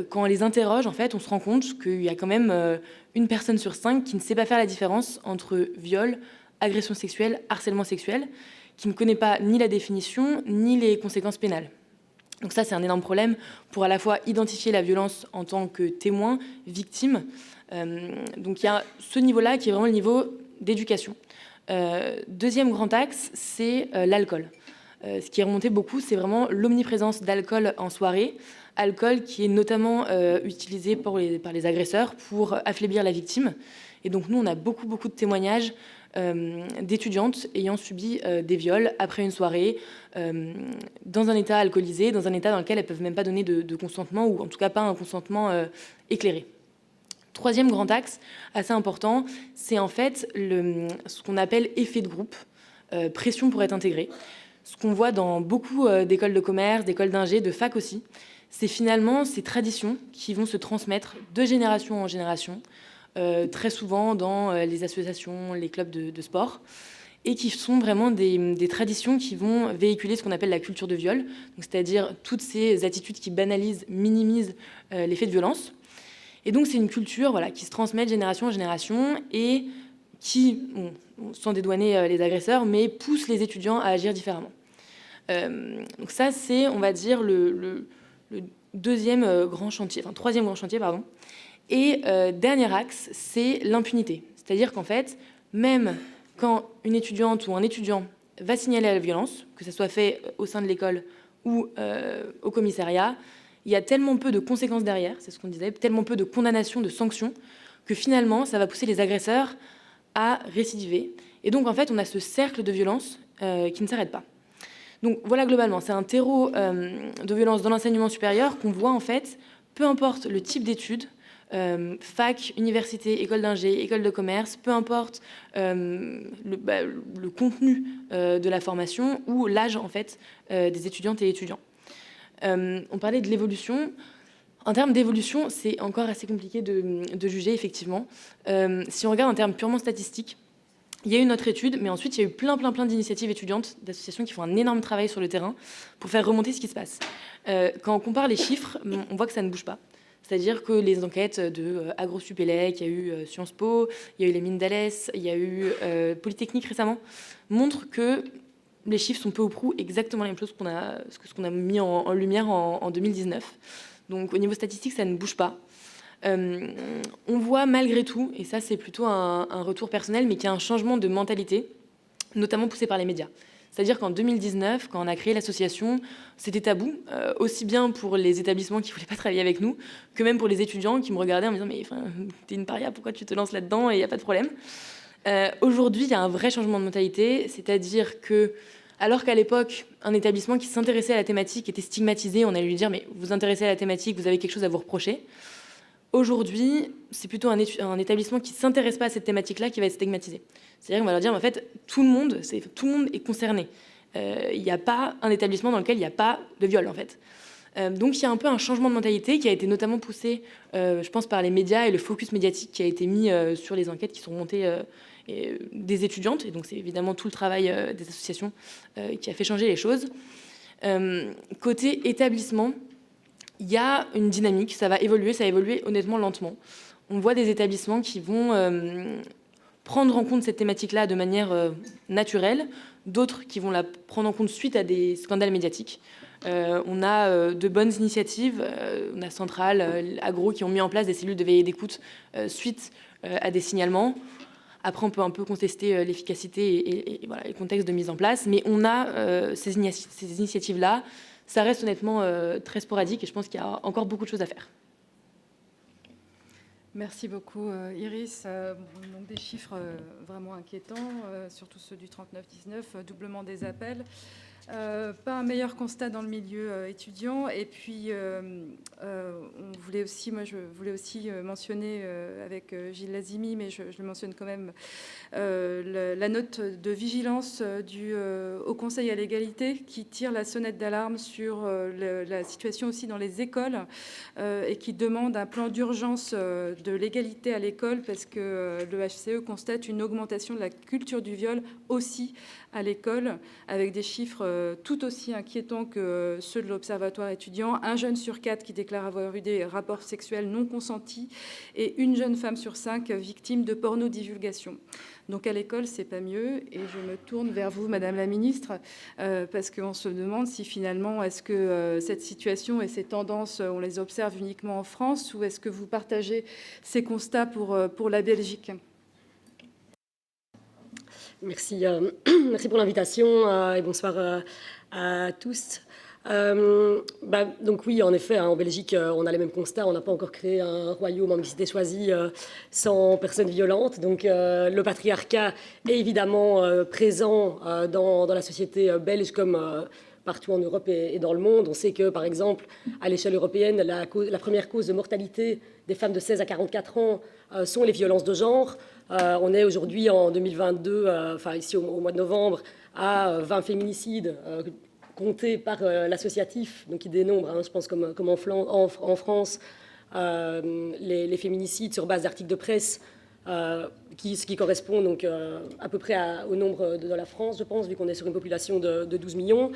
Quand on les interroge, en fait, on se rend compte qu'il y a quand même une personne sur 5 qui ne sait pas faire la différence entre viol, agression sexuelle, harcèlement sexuel, qui ne connaît pas ni la définition, ni les conséquences pénales. Donc ça, c'est un énorme problème pour à la fois identifier la violence en tant que témoin, victime. Donc il y a ce niveau-là qui est vraiment le niveau d'éducation. Deuxième grand axe, c'est l'alcool. Ce qui est remonté beaucoup, c'est vraiment l'omniprésence d'alcool en soirée, alcool qui est notamment utilisé par les agresseurs pour affaiblir la victime. Et donc nous, on a beaucoup de témoignages d'étudiantes ayant subi des viols après une soirée, dans un état alcoolisé, dans un état dans lequel elles ne peuvent même pas donner de consentement, ou en tout cas pas un consentement éclairé. Troisième grand axe, assez important, c'est en fait ce qu'on appelle effet de groupe, pression pour être intégré. Ce qu'on voit dans beaucoup d'écoles de commerce, d'écoles d'ingé, de fac aussi, c'est finalement ces traditions qui vont se transmettre de génération en génération, très souvent dans les associations, les clubs de sport, et qui sont vraiment des traditions qui vont véhiculer ce qu'on appelle la culture de viol, c'est-à-dire toutes ces attitudes qui banalisent, minimisent les faits de violence. Et donc c'est une culture qui se transmet de génération en génération et qui, sans dédouaner les agresseurs, mais pousse les étudiants à agir différemment. Donc ça, c'est, on va dire, le troisième grand chantier, pardon. Et dernier axe, c'est l'impunité. C'est-à-dire qu'en fait, même quand une étudiante ou un étudiant va signaler la violence, que ce soit fait au sein de l'école ou au commissariat, il y a tellement peu de conséquences derrière, c'est ce qu'on disait, tellement peu de condamnations, de sanctions, que finalement, ça va pousser les agresseurs à récidiver. Et donc, en fait, on a ce cercle de violence qui ne s'arrête pas. Donc, voilà, globalement, c'est un terreau de violence dans l'enseignement supérieur qu'on voit, en fait, peu importe le type d'études, fac, université, école d'ingé, école de commerce, peu importe le contenu de la formation ou l'âge, en fait, des étudiantes et étudiants. On parlait de l'évolution. En termes d'évolution, c'est encore assez compliqué de juger, effectivement. Si on regarde en termes purement statistiques, il y a eu notre étude, mais ensuite, il y a eu plein d'initiatives étudiantes, d'associations qui font un énorme travail sur le terrain pour faire remonter ce qui se passe. Quand on compare les chiffres, on voit que ça ne bouge pas. C'est-à-dire que les enquêtes de AgroSupélec, il y a eu Sciences Po, il y a eu les mines d'Alès, il y a eu Polytechnique récemment, montrent que les chiffres sont peu ou prou exactement la même chose que ce qu'on a mis en lumière en 2019. Donc au niveau statistique, ça ne bouge pas. On voit malgré tout, et ça c'est plutôt un retour personnel, mais qu'il y a un changement de mentalité, notamment poussé par les médias. C'est-à-dire qu'en 2019, quand on a créé l'association, c'était tabou, aussi bien pour les établissements qui ne voulaient pas travailler avec nous, que même pour les étudiants qui me regardaient en me disant « mais t'es une paria, pourquoi tu te lances là-dedans et il n'y a pas de problème ?» Aujourd'hui, il y a un vrai changement de mentalité, c'est-à-dire que, alors qu'à l'époque, un établissement qui s'intéressait à la thématique était stigmatisé, on allait lui dire « mais vous vous intéressez à la thématique, vous avez quelque chose à vous reprocher ». Aujourd'hui, c'est plutôt un établissement qui ne s'intéresse pas à cette thématique-là qui va être stigmatisé. C'est-à-dire qu'on va leur dire, en fait, tout le monde est concerné. Il n'y a pas un établissement dans lequel il n'y a pas de viol, en fait. Donc il y a un peu un changement de mentalité qui a été notamment poussé, je pense, par les médias et le focus médiatique qui a été mis sur les enquêtes qui sont montées des étudiantes. Et donc c'est évidemment tout le travail des associations qui a fait changer les choses. Côté établissement, il y a une dynamique, ça va évoluer, ça a évolué honnêtement lentement. On voit des établissements qui vont prendre en compte cette thématique-là de manière naturelle, d'autres qui vont la prendre en compte suite à des scandales médiatiques. On a de bonnes initiatives, on a Centrale, Agro qui ont mis en place des cellules de veille et d'écoute suite à des signalements. Après, on peut un peu contester l'efficacité et voilà, le contexte de mise en place, mais on a ces initiatives-là. Ça reste honnêtement très sporadique et je pense qu'il y a encore beaucoup de choses à faire. Merci beaucoup Iris. Donc des chiffres vraiment inquiétants, surtout ceux du 39-19, doublement des appels. Pas un meilleur constat dans le milieu étudiant. Et puis, on voulait aussi, moi, je voulais aussi mentionner avec Gilles Lazimi, mais je le mentionne quand même, la note de vigilance du Haut Conseil à l'égalité qui tire la sonnette d'alarme sur la situation aussi dans les écoles et qui demande un plan d'urgence de l'égalité à l'école parce que le HCE constate une augmentation de la culture du viol aussi à l'école, avec des chiffres tout aussi inquiétants que ceux de l'Observatoire étudiant. 1 jeune sur 4 qui déclare avoir eu des rapports sexuels non consentis et 1 jeune femme sur 5 victime de porno-divulgation. Donc à l'école, c'est pas mieux. Et je me tourne vers vous, Madame la Ministre, parce qu'on se demande si finalement, est-ce que cette situation et ces tendances, on les observe uniquement en France ou est-ce que vous partagez ces constats pour la Belgique ? Merci, merci pour l'invitation et bonsoir à tous. Donc oui, en effet, en Belgique, on a les mêmes constats. On n'a pas encore créé un royaume en mixité choisie sans personnes violentes. Donc le patriarcat est évidemment présent dans la société belge comme partout en Europe et dans le monde. On sait que, par exemple, à l'échelle européenne, la première cause de mortalité des femmes de 16 à 44 ans sont les violences de genre. On est aujourd'hui en 2022, ici au mois de novembre, à 20 féminicides comptés par l'associatif, donc qui dénombre, je pense comme en France, les féminicides sur base d'articles de presse, ce qui correspond donc à peu près au nombre de la France, je pense, vu qu'on est sur une population de 12 millions.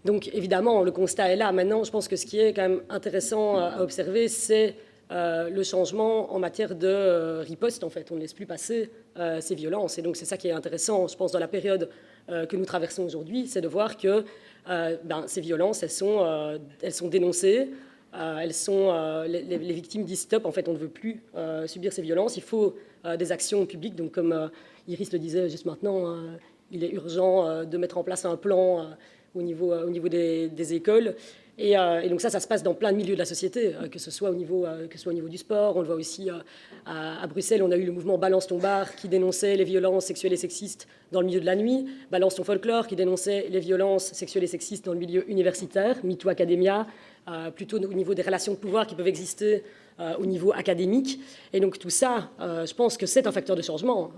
Donc évidemment, le constat est là. Maintenant, je pense que ce qui est quand même intéressant à observer, c'est le changement en matière de riposte. En fait, on ne laisse plus passer ces violences. Et donc c'est ça qui est intéressant, je pense, dans la période que nous traversons aujourd'hui, c'est de voir que ces violences, elles sont dénoncées. Les victimes disent stop, en fait, on ne veut plus subir ces violences. Il faut des actions publiques. Donc comme Iris le disait juste maintenant, il est urgent de mettre en place un plan au niveau des écoles. Et donc ça se passe dans plein de milieux de la société, que ce soit au niveau du sport. On le voit aussi à Bruxelles, on a eu le mouvement Balance ton bar qui dénonçait les violences sexuelles et sexistes dans le milieu de la nuit, Balance ton folklore qui dénonçait les violences sexuelles et sexistes dans le milieu universitaire, MeToo Academia, plutôt au niveau des relations de pouvoir qui peuvent exister au niveau académique. Et donc tout ça, je pense que c'est un facteur de changement.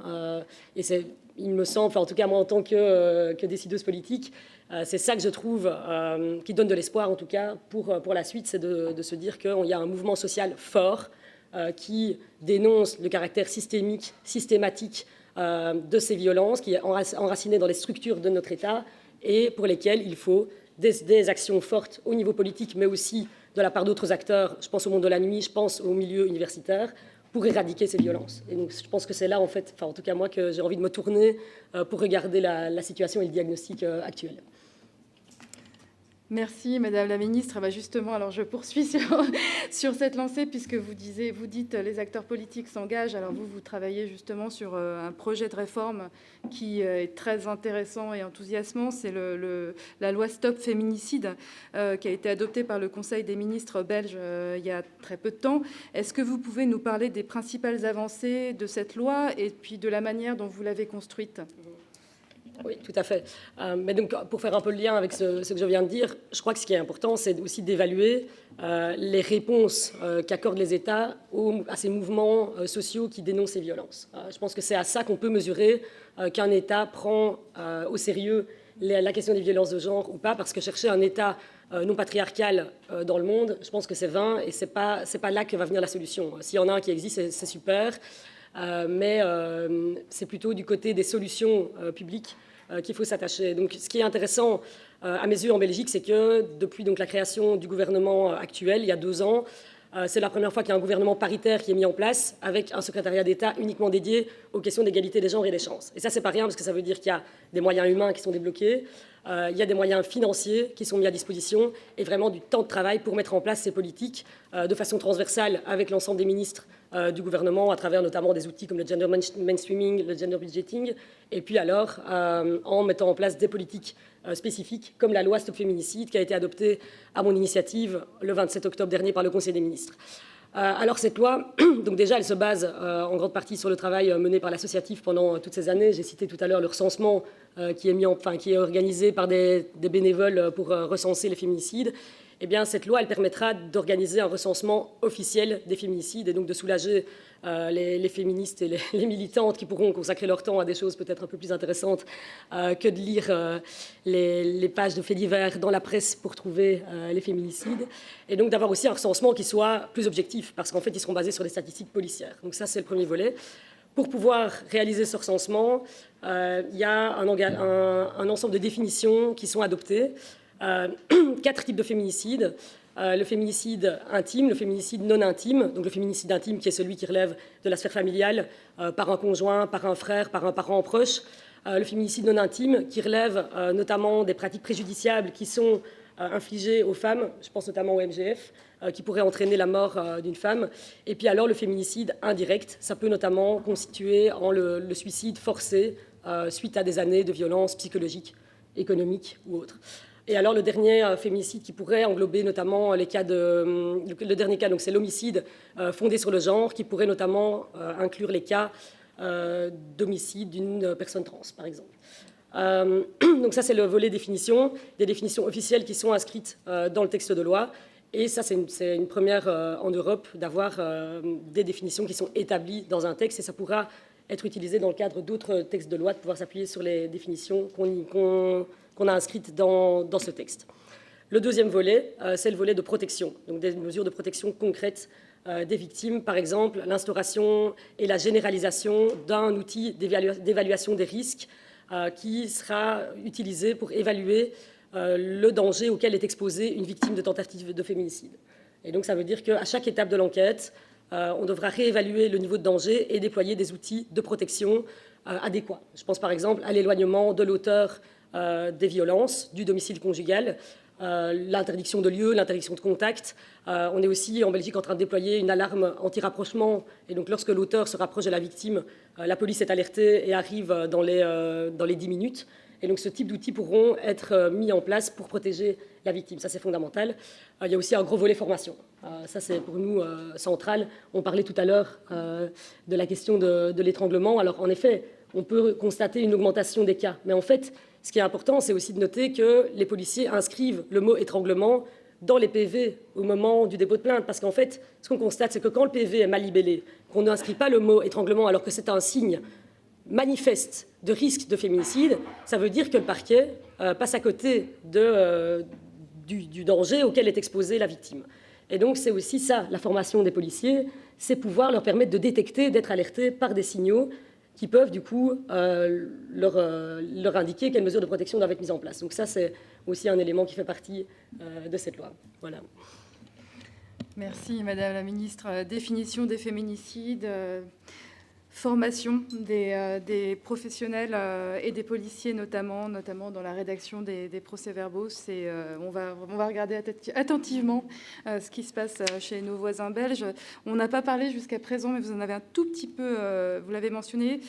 Et il me semble, en tout cas moi en tant que décideuse politique, c'est ça que je trouve qui donne de l'espoir, en tout cas, pour la suite, c'est de se dire qu'il y a un mouvement social fort qui dénonce le caractère systématique de ces violences, qui est enraciné dans les structures de notre État et pour lesquelles il faut des actions fortes au niveau politique, mais aussi de la part d'autres acteurs. Je pense au monde de la nuit, je pense au milieu universitaire, pour éradiquer ces violences. Et donc, je pense que c'est là, en fait, en tout cas moi, que j'ai envie de me tourner pour regarder la situation et le diagnostic actuel. Merci, Madame la Ministre. Justement, alors je poursuis sur cette lancée, puisque vous dites les acteurs politiques s'engagent. Alors vous travaillez justement sur un projet de réforme qui est très intéressant et enthousiasmant. C'est la loi Stop Féminicide qui a été adoptée par le Conseil des ministres belges il y a très peu de temps. Est-ce que vous pouvez nous parler des principales avancées de cette loi et puis de la manière dont vous l'avez construite ? Oui, tout à fait. Mais donc, pour faire un peu le lien avec ce que je viens de dire, je crois que ce qui est important, c'est aussi d'évaluer les réponses qu'accordent les États à ces mouvements sociaux qui dénoncent ces violences. Je pense que c'est à ça qu'on peut mesurer qu'un État prend au sérieux la question des violences de genre ou pas, parce que chercher un État non patriarcal dans le monde, je pense que c'est vain et c'est pas là que va venir la solution. S'il y en a un qui existe, c'est super, mais c'est plutôt du côté des solutions publiques qu'il faut s'attacher. Donc, ce qui est intéressant à mes yeux en Belgique, c'est que depuis donc, la création du gouvernement actuel, il y a 2 ans, c'est la première fois qu'il y a un gouvernement paritaire qui est mis en place avec un secrétariat d'État uniquement dédié aux questions d'égalité des genres et des chances. Et ça, c'est pas rien parce que ça veut dire qu'il y a des moyens humains qui sont débloqués, il y a des moyens financiers qui sont mis à disposition et vraiment du temps de travail pour mettre en place ces politiques de façon transversale avec l'ensemble des ministres du gouvernement à travers notamment des outils comme le gender mainstreaming, le gender budgeting, et puis alors en mettant en place des politiques spécifiques comme la loi Stop Féminicide qui a été adoptée à mon initiative le 27 octobre dernier par le Conseil des ministres. Alors cette loi, donc déjà elle se base en grande partie sur le travail mené par l'associatif pendant toutes ces années. J'ai cité tout à l'heure le recensement qui est organisé par des bénévoles pour recenser les féminicides. Eh bien, cette loi, elle permettra d'organiser un recensement officiel des féminicides et donc de soulager les féministes et les militantes qui pourront consacrer leur temps à des choses peut-être un peu plus intéressantes que de lire les pages de faits divers dans la presse pour trouver les féminicides. Et donc d'avoir aussi un recensement qui soit plus objectif, parce qu'en fait, ils seront basés sur des statistiques policières. Donc ça, c'est le premier volet. Pour pouvoir réaliser ce recensement, il y a un ensemble de définitions qui sont adoptées. 4 types de féminicide. Le féminicide intime, le féminicide non intime. Donc le féminicide intime qui est celui qui relève de la sphère familiale par un conjoint, par un frère, par un parent proche. Le féminicide non intime qui relève notamment des pratiques préjudiciables qui sont infligées aux femmes, je pense notamment au MGF, qui pourraient entraîner la mort d'une femme. Et puis alors le féminicide indirect, ça peut notamment constituer en le suicide forcé suite à des années de violences psychologiques, économiques ou autres. Et alors le dernier féminicide qui pourrait englober notamment les cas le dernier cas, donc c'est l'homicide fondé sur le genre, qui pourrait notamment inclure les cas d'homicide d'une personne trans, par exemple. Donc ça, c'est le volet définition, des définitions officielles qui sont inscrites dans le texte de loi. Et ça, c'est une première en Europe d'avoir des définitions qui sont établies dans un texte, et ça pourra être utilisé dans le cadre d'autres textes de loi, de pouvoir s'appuyer sur les définitions qu'on a inscrites dans ce texte. Le deuxième volet, c'est le volet de protection, donc des mesures de protection concrètes des victimes, par exemple l'instauration et la généralisation d'un outil d'évaluation des risques qui sera utilisé pour évaluer le danger auquel est exposée une victime de tentative de féminicide. Et donc ça veut dire qu'à chaque étape de l'enquête, on devra réévaluer le niveau de danger et déployer des outils de protection adéquats. Je pense par exemple à l'éloignement de l'auteur des violences, du domicile conjugal, l'interdiction de lieu, l'interdiction de contact. On est aussi en Belgique en train de déployer une alarme anti-rapprochement. Et donc lorsque l'auteur se rapproche de la victime, la police est alertée et arrive dans les 10 minutes. Et donc ce type d'outils pourront être mis en place pour protéger la victime. Ça, c'est fondamental. Il y a aussi un gros volet formation. Ça, c'est pour nous central. On parlait tout à l'heure de la question de l'étranglement. Alors, en effet, on peut constater une augmentation des cas. Mais en fait, ce qui est important, c'est aussi de noter que les policiers inscrivent le mot étranglement dans les PV au moment du dépôt de plainte. Parce qu'en fait, ce qu'on constate, c'est que quand le PV est mal libellé, qu'on n'inscrit pas le mot étranglement alors que c'est un signe manifeste de risque de féminicide, ça veut dire que le parquet passe à côté du danger auquel est exposée la victime. Et donc c'est aussi ça, la formation des policiers, c'est pouvoir leur permettre de détecter, d'être alertés par des signaux qui peuvent du coup leur indiquer quelles mesures de protection doivent être mises en place. Donc ça, c'est aussi un élément qui fait partie de cette loi. Voilà. Merci Madame la Ministre. Définition des féminicides, formation des professionnels et des policiers notamment dans la rédaction des procès-verbaux. On va regarder attentivement ce qui se passe chez nos voisins belges. On n'a pas parlé jusqu'à présent, mais vous en avez un tout petit peu, vous l'avez mentionné,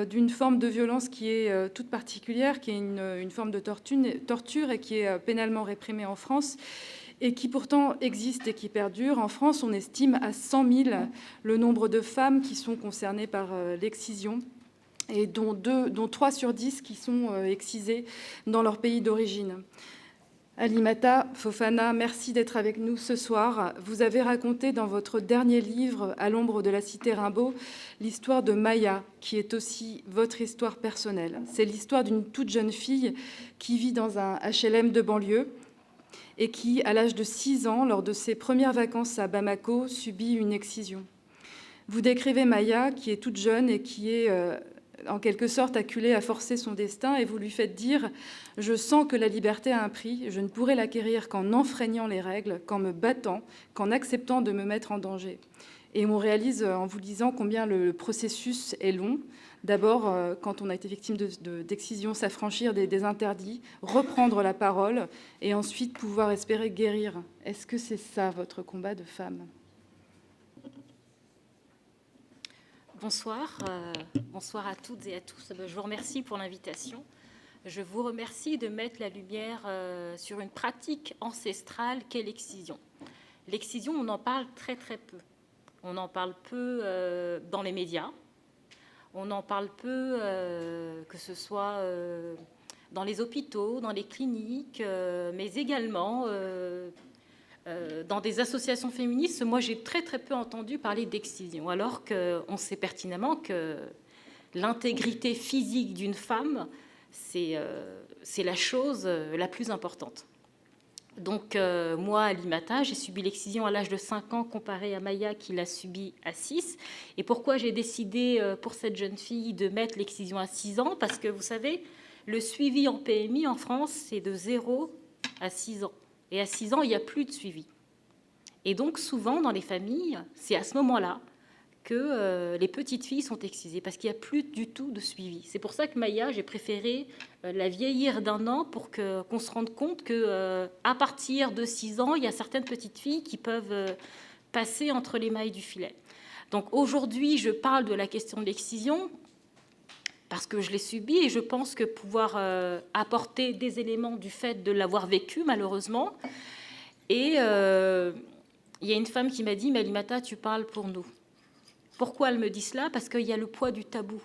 d'une forme de violence qui est toute particulière, qui est une forme de torture et qui est pénalement réprimée en France, et qui pourtant existe et qui perdure. En France, on estime à 100 000 le nombre de femmes qui sont concernées par l'excision, et dont 3 sur 10 qui sont excisées dans leur pays d'origine. Alimata Fofana, merci d'être avec nous ce soir. Vous avez raconté dans votre dernier livre, À l'ombre de la cité Rimbaud, l'histoire de Maya, qui est aussi votre histoire personnelle. C'est l'histoire d'une toute jeune fille qui vit dans un HLM de banlieue et qui, à l'âge de 6 ans, lors de ses premières vacances à Bamako, subit une excision. Vous décrivez Maya, qui est toute jeune et qui est en quelque sorte acculée à forcer son destin, et vous lui faites dire « Je sens que la liberté a un prix, je ne pourrai l'acquérir qu'en enfreignant les règles, qu'en me battant, qu'en acceptant de me mettre en danger ». Et on réalise en vous disant combien le processus est long. D'abord, quand on a été victime d'excision, s'affranchir des interdits, reprendre la parole, et ensuite pouvoir espérer guérir. Est-ce que c'est ça votre combat de femme ? Bonsoir, bonsoir à toutes et à tous. Je vous remercie pour l'invitation. Je vous remercie de mettre la lumière sur une pratique ancestrale qu'est l'excision. L'excision, on en parle très très peu. On en parle peu dans les médias. On en parle peu que ce soit dans les hôpitaux, dans les cliniques, mais également dans des associations féministes. Moi, j'ai très très peu entendu parler d'excision, alors qu'on sait pertinemment que l'intégrité physique d'une femme, c'est la chose la plus importante. Donc, moi, Alimata, j'ai subi l'excision à l'âge de 5 ans, comparé à Maya qui l'a subi à 6. Et pourquoi j'ai décidé, pour cette jeune fille, de mettre l'excision à 6 ans ? Parce que, vous savez, le suivi en PMI en France, c'est de 0 à 6 ans. Et à 6 ans, il n'y a plus de suivi. Et donc, souvent, dans les familles, c'est à ce moment-là que les petites filles sont excisées, parce qu'il n'y a plus du tout de suivi. C'est pour ça que Maya, j'ai préféré la vieillir d'1 an pour qu'on se rende compte qu'à partir de 6 ans, il y a certaines petites filles qui peuvent passer entre les mailles du filet. Donc aujourd'hui, je parle de la question de l'excision parce que je l'ai subie, et je pense que pouvoir apporter des éléments du fait de l'avoir vécu, malheureusement. Et il y a une femme qui m'a dit « Mais Alimata, tu parles pour nous ». Pourquoi elle me dit cela ? Parce qu'il y a le poids du tabou.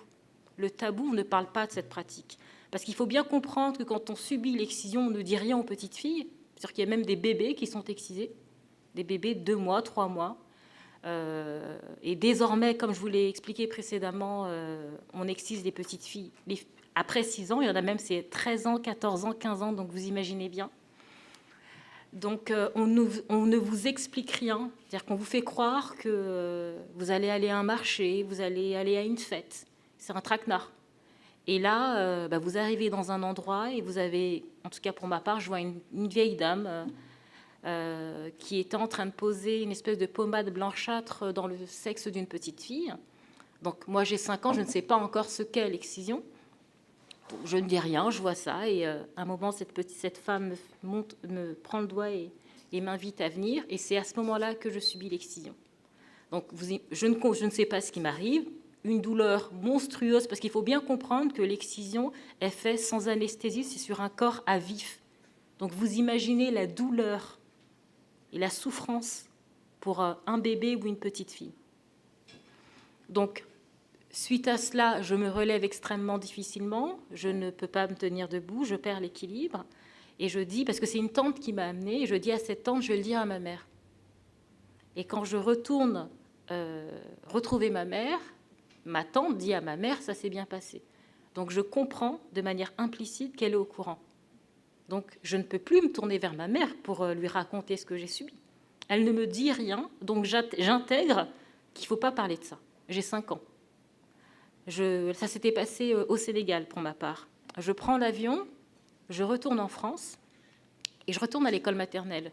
Le tabou, on ne parle pas de cette pratique. Parce qu'il faut bien comprendre que quand on subit l'excision, on ne dit rien aux petites filles. C'est-à-dire qu'il y a même des bébés qui sont excisés, des bébés de 2 mois, 3 mois. Et désormais, comme je vous l'ai expliqué précédemment, on excise les petites filles. Après 6 ans, il y en a même, c'est 13 ans, 14 ans, 15 ans, donc vous imaginez bien. Donc, on ne vous explique rien. C'est-à-dire qu'on vous fait croire que vous allez aller à un marché, vous allez aller à une fête. C'est un traquenard. Et là, vous arrivez dans un endroit et vous avez, en tout cas pour ma part, je vois une vieille dame qui était en train de poser une espèce de pommade blanchâtre dans le sexe d'une petite fille. Donc, moi, j'ai 5 ans, je ne sais pas encore ce qu'est l'excision. Je ne dis rien, je vois ça, et à un moment, cette femme me prend le doigt et m'invite à venir, et c'est à ce moment-là que je subis l'excision. Donc, je ne sais pas ce qui m'arrive, une douleur monstrueuse, parce qu'il faut bien comprendre que l'excision est faite sans anesthésie, c'est sur un corps à vif. Donc, vous imaginez la douleur et la souffrance pour un bébé ou une petite fille. Donc, suite à cela, je me relève extrêmement difficilement, je ne peux pas me tenir debout, je perds l'équilibre. Et je dis, parce que c'est une tante qui m'a amenée, et je dis à cette tante, je vais le dire à ma mère. Et quand je retourne retrouver ma mère, ma tante dit à ma mère, ça s'est bien passé. Donc je comprends de manière implicite qu'elle est au courant. Donc je ne peux plus me tourner vers ma mère pour lui raconter ce que j'ai subi. Elle ne me dit rien, donc j'intègre qu'il ne faut pas parler de ça. J'ai 5 ans. Ça s'était passé au Sénégal pour ma part. Je prends l'avion, je retourne en France et je retourne à l'école maternelle.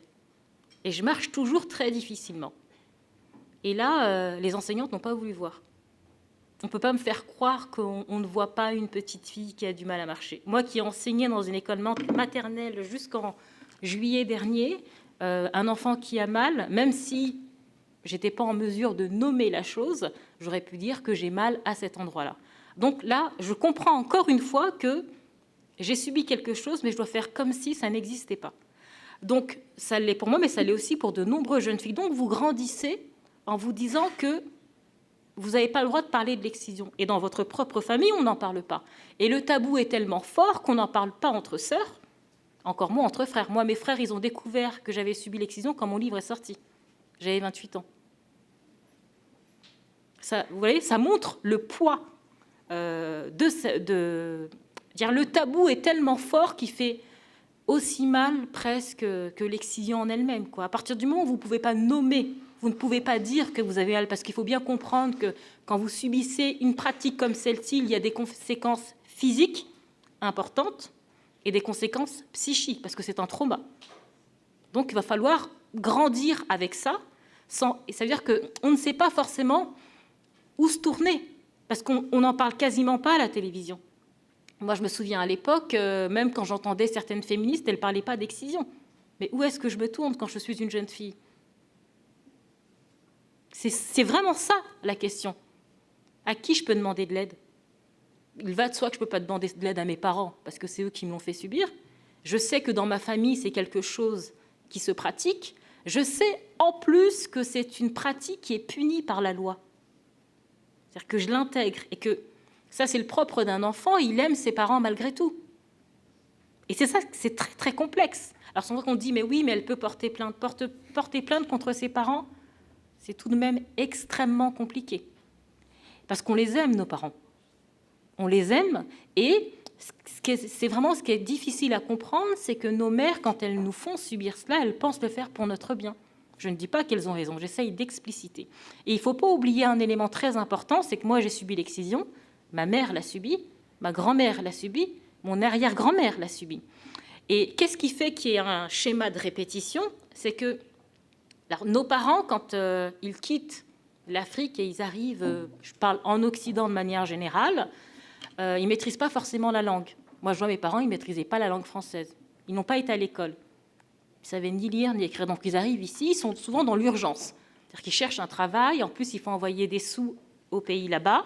Et je marche toujours très difficilement. Et là, les enseignantes n'ont pas voulu voir. On ne peut pas me faire croire qu'on ne voit pas une petite fille qui a du mal à marcher. Moi qui enseignais dans une école maternelle jusqu'en juillet dernier, un enfant qui a mal, même si je n'étais pas en mesure de nommer la chose, j'aurais pu dire que j'ai mal à cet endroit-là. Donc là, je comprends encore une fois que j'ai subi quelque chose, mais je dois faire comme si ça n'existait pas. Donc ça l'est pour moi, mais ça l'est aussi pour de nombreuses jeunes filles. Donc vous grandissez en vous disant que vous n'avez pas le droit de parler de l'excision. Et dans votre propre famille, on n'en parle pas. Et le tabou est tellement fort qu'on n'en parle pas entre sœurs, Encore moins entre frères. Moi, mes frères, ils ont découvert que j'avais subi l'excision quand mon livre est sorti. J'avais 28 ans. Ça, vous voyez, ça montre le poids dire, le tabou est tellement fort qu'il fait aussi mal presque que l'excision en elle-même, quoi. À partir du moment où vous ne pouvez pas nommer, vous ne pouvez pas dire que vous avez mal, parce qu'il faut bien comprendre que quand vous subissez une pratique comme celle-ci, il y a des conséquences physiques importantes et des conséquences psychiques, parce que c'est un trauma. Donc il va falloir grandir avec ça, et ça veut dire qu'on ne sait pas forcément où se tourner, parce qu'on n'en parle quasiment pas à la télévision. Moi, je me souviens à l'époque, même quand j'entendais certaines féministes, elles ne parlaient pas d'excision. Mais où est-ce que je me tourne quand je suis une jeune fille? C'est vraiment ça, la question. À qui je peux demander de l'aide? Il va de soi que je ne peux pas demander de l'aide à mes parents, parce que c'est eux qui me l'ont fait subir. Je sais que dans ma famille, c'est quelque chose qui se pratique. Je sais en plus que c'est une pratique qui est punie par la loi. C'est-à-dire que je l'intègre et que ça, c'est le propre d'un enfant, il aime ses parents malgré tout. Et c'est ça, c'est très, très complexe. Alors, souvent, on dit, mais oui, mais elle peut porter plainte. Porter plainte contre ses parents, c'est tout de même extrêmement compliqué. Parce qu'on les aime, nos parents. On les aime, et c'est vraiment ce qui est difficile à comprendre, c'est que nos mères, quand elles nous font subir cela, elles pensent le faire pour notre bien. Je ne dis pas qu'elles ont raison, j'essaye d'expliciter. Et il ne faut pas oublier un élément très important, c'est que moi, j'ai subi l'excision, ma mère l'a subi, ma grand-mère l'a subi, mon arrière-grand-mère l'a subi. Et qu'est-ce qui fait qu'il y ait un schéma de répétition? C'est que alors, nos parents, quand ils quittent l'Afrique et ils arrivent, je parle en Occident de manière générale, ils ne maîtrisent pas forcément la langue. Moi, je vois mes parents, ils ne maîtrisaient pas la langue française. Ils n'ont pas été à l'école. Ils ne savaient ni lire ni écrire. Donc, ils arrivent ici, ils sont souvent dans l'urgence. C'est-à-dire qu'ils cherchent un travail. En plus, il faut envoyer des sous au pays là-bas.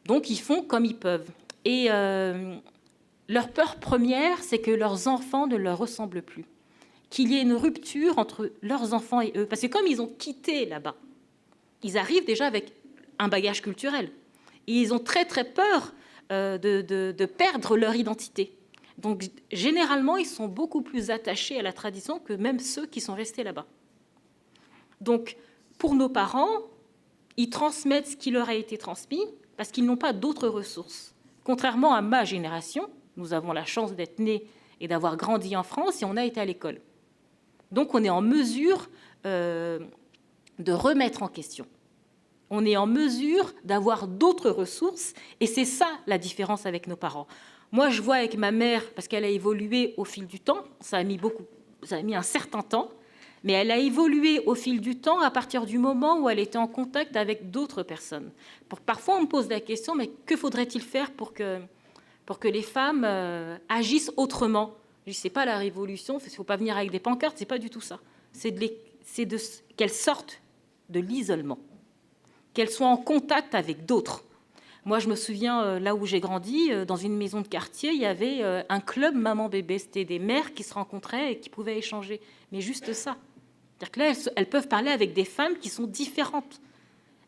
Donc, ils font comme ils peuvent. Et leur peur première, c'est que leurs enfants ne leur ressemblent plus. Qu'il y ait une rupture entre leurs enfants et eux. Parce que comme ils ont quitté là-bas, ils arrivent déjà avec un bagage culturel. Et ils ont très, très peur de perdre leur identité. Donc, généralement, ils sont beaucoup plus attachés à la tradition que même ceux qui sont restés là-bas. Donc, pour nos parents, ils transmettent ce qui leur a été transmis parce qu'ils n'ont pas d'autres ressources. Contrairement à ma génération, nous avons la chance d'être nés et d'avoir grandi en France et on a été à l'école. Donc, on est en mesure de remettre en question. On est en mesure d'avoir d'autres ressources et c'est ça la différence avec nos parents. Moi, je vois avec ma mère, parce qu'elle a évolué au fil du temps, ça a mis un certain temps, mais elle a évolué au fil du temps à partir du moment où elle était en contact avec d'autres personnes. Parfois, on me pose la question, mais que faudrait-il faire pour que les femmes agissent autrement? Je dis, c'est pas la révolution, il ne faut pas venir avec des pancartes, c'est pas du tout ça. C'est qu'elles sortent de l'isolement, qu'elles soient en contact avec d'autres. Moi, je me souviens, là où j'ai grandi, dans une maison de quartier, il y avait un club maman-bébé. C'était des mères qui se rencontraient et qui pouvaient échanger. Mais juste ça. C'est-à-dire que là, elles peuvent parler avec des femmes qui sont différentes.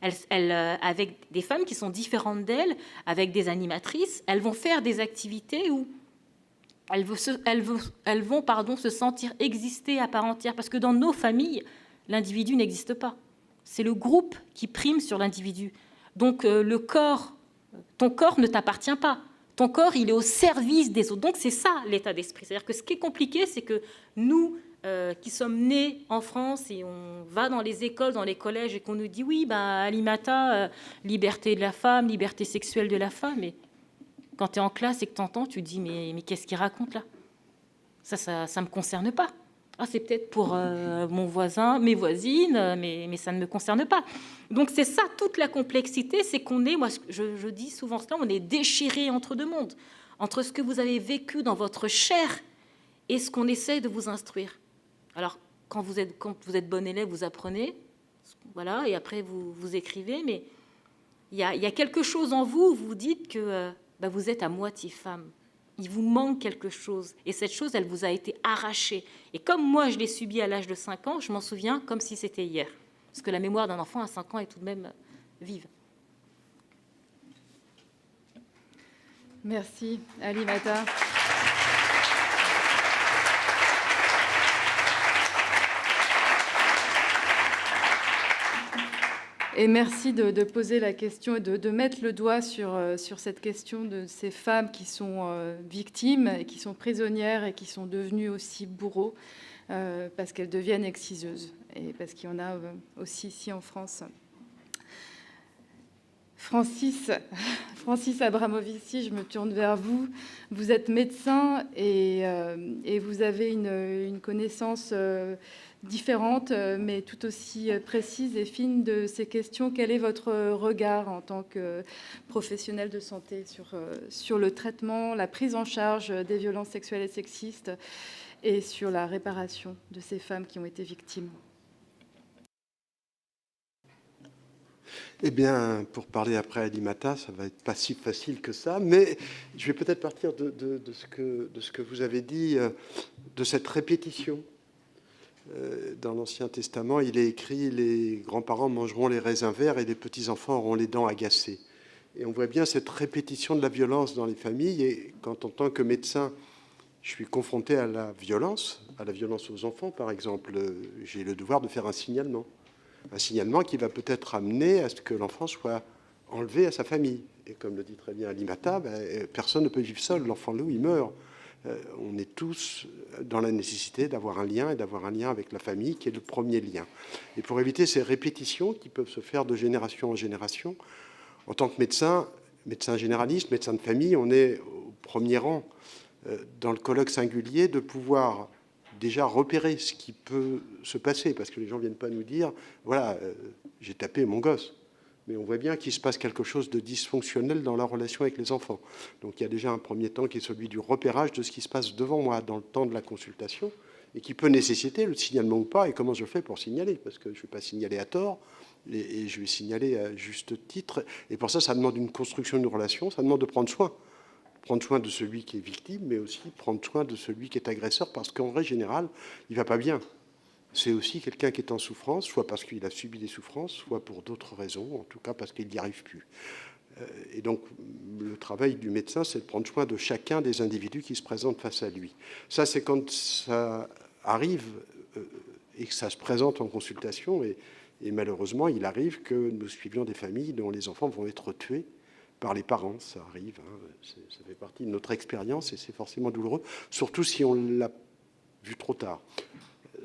Avec des femmes qui sont différentes d'elles, avec des animatrices. Elles vont faire des activités où elles vont se sentir exister à part entière. Parce que dans nos familles, l'individu n'existe pas. C'est le groupe qui prime sur l'individu. Donc, ton corps ne t'appartient pas. Ton corps, il est au service des autres. Donc, c'est ça, l'état d'esprit. C'est-à-dire que ce qui est compliqué, c'est que nous, qui sommes nés en France et on va dans les écoles, dans les collèges et qu'on nous dit, oui, Alimata, liberté de la femme, liberté sexuelle de la femme. Et quand tu es en classe et que tu entends, tu te dis, mais qu'est-ce qu'il raconte là? Ça ne me concerne pas. Ah, c'est peut-être pour mon voisin, mes voisines, mais ça ne me concerne pas. Donc c'est ça, toute la complexité, c'est qu'on est, moi je dis souvent cela, on est déchiré entre deux mondes, entre ce que vous avez vécu dans votre chair et ce qu'on essaie de vous instruire. Alors, quand vous êtes bon élève, vous apprenez, voilà, et après vous écrivez, mais il y a quelque chose en vous où vous dites que vous êtes à moitié femme. Il vous manque quelque chose. Et cette chose, elle vous a été arrachée. Et comme moi, je l'ai subie à l'âge de 5 ans, je m'en souviens comme si c'était hier. Parce que la mémoire d'un enfant à 5 ans est tout de même vive. Merci, Alimata. Et merci de poser la question et de mettre le doigt sur cette question de ces femmes qui sont victimes, et qui sont prisonnières et qui sont devenues aussi bourreaux parce qu'elles deviennent exciseuses et parce qu'il y en a aussi ici en France. Francis Abramovici, je me tourne vers vous. Vous êtes médecin et vous avez une connaissance différente, mais tout aussi précise et fine de ces questions. Quel est votre regard en tant que professionnel de santé sur le traitement, la prise en charge des violences sexuelles et sexistes et sur la réparation de ces femmes qui ont été victimes ? Eh bien, pour parler après Alimata, ça va être pas si facile que ça, mais je vais peut-être partir de ce que vous avez dit, de cette répétition. Dans l'Ancien Testament, il est écrit « Les grands-parents mangeront les raisins verts et les petits-enfants auront les dents agacées ». Et on voit bien cette répétition de la violence dans les familles. Et quand, en tant que médecin, je suis confronté à la violence aux enfants, par exemple, j'ai le devoir de faire un signalement qui va peut-être amener à ce que l'enfant soit enlevé à sa famille. Et comme le dit très bien Alimata, personne ne peut vivre seul. L'enfant loup, il meurt. On est tous dans la nécessité d'avoir un lien et d'avoir un lien avec la famille, qui est le premier lien. Et pour éviter ces répétitions qui peuvent se faire de génération en génération, en tant que médecin généraliste, médecin de famille, on est au premier rang dans le colloque singulier de pouvoir déjà repérer ce qui peut se passer, parce que les gens ne viennent pas nous dire « voilà, j'ai tapé mon gosse ». Mais on voit bien qu'il se passe quelque chose de dysfonctionnel dans la relation avec les enfants. Donc il y a déjà un premier temps qui est celui du repérage de ce qui se passe devant moi dans le temps de la consultation et qui peut nécessiter le signalement ou pas, et comment je fais pour signaler, parce que je ne vais pas signaler à tort et je vais signaler à juste titre. Et pour ça, ça demande une construction d'une relation, ça demande de prendre soin de celui qui est victime, mais aussi prendre soin de celui qui est agresseur, parce qu'en règle générale, il ne va pas bien. C'est aussi quelqu'un qui est en souffrance, soit parce qu'il a subi des souffrances, soit pour d'autres raisons, en tout cas parce qu'il n'y arrive plus. Et donc, le travail du médecin, c'est de prendre soin de chacun des individus qui se présentent face à lui. Ça, c'est quand ça arrive et que ça se présente en consultation, et malheureusement, il arrive que nous suivions des familles dont les enfants vont être tués par les parents. Ça arrive, ça fait partie de notre expérience et c'est forcément douloureux, surtout si on l'a vu trop tard.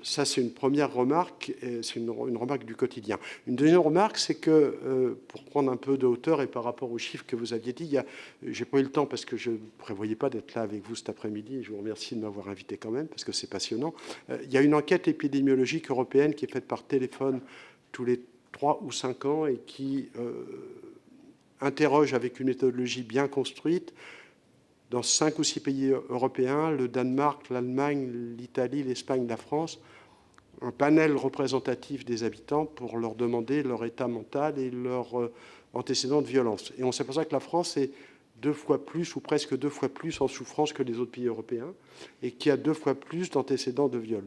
Ça, c'est une première remarque, c'est une remarque du quotidien. Une deuxième remarque, c'est que, pour prendre un peu de hauteur et par rapport aux chiffres que vous aviez dit, j'ai pas eu le temps parce que je ne prévoyais pas d'être là avec vous cet après-midi, et je vous remercie de m'avoir invité quand même, parce que c'est passionnant. Il y a une enquête épidémiologique européenne qui est faite par téléphone tous les 3 ou 5 ans et qui interroge avec une méthodologie bien construite dans 5 ou 6 pays européens, le Danemark, l'Allemagne, l'Italie, l'Espagne, la France, un panel représentatif des habitants pour leur demander leur état mental et leur antécédents de violence. Et on s'aperçoit que la France est 2 fois plus, ou presque 2 fois plus en souffrance que les autres pays européens, et qui a 2 fois plus d'antécédents de viol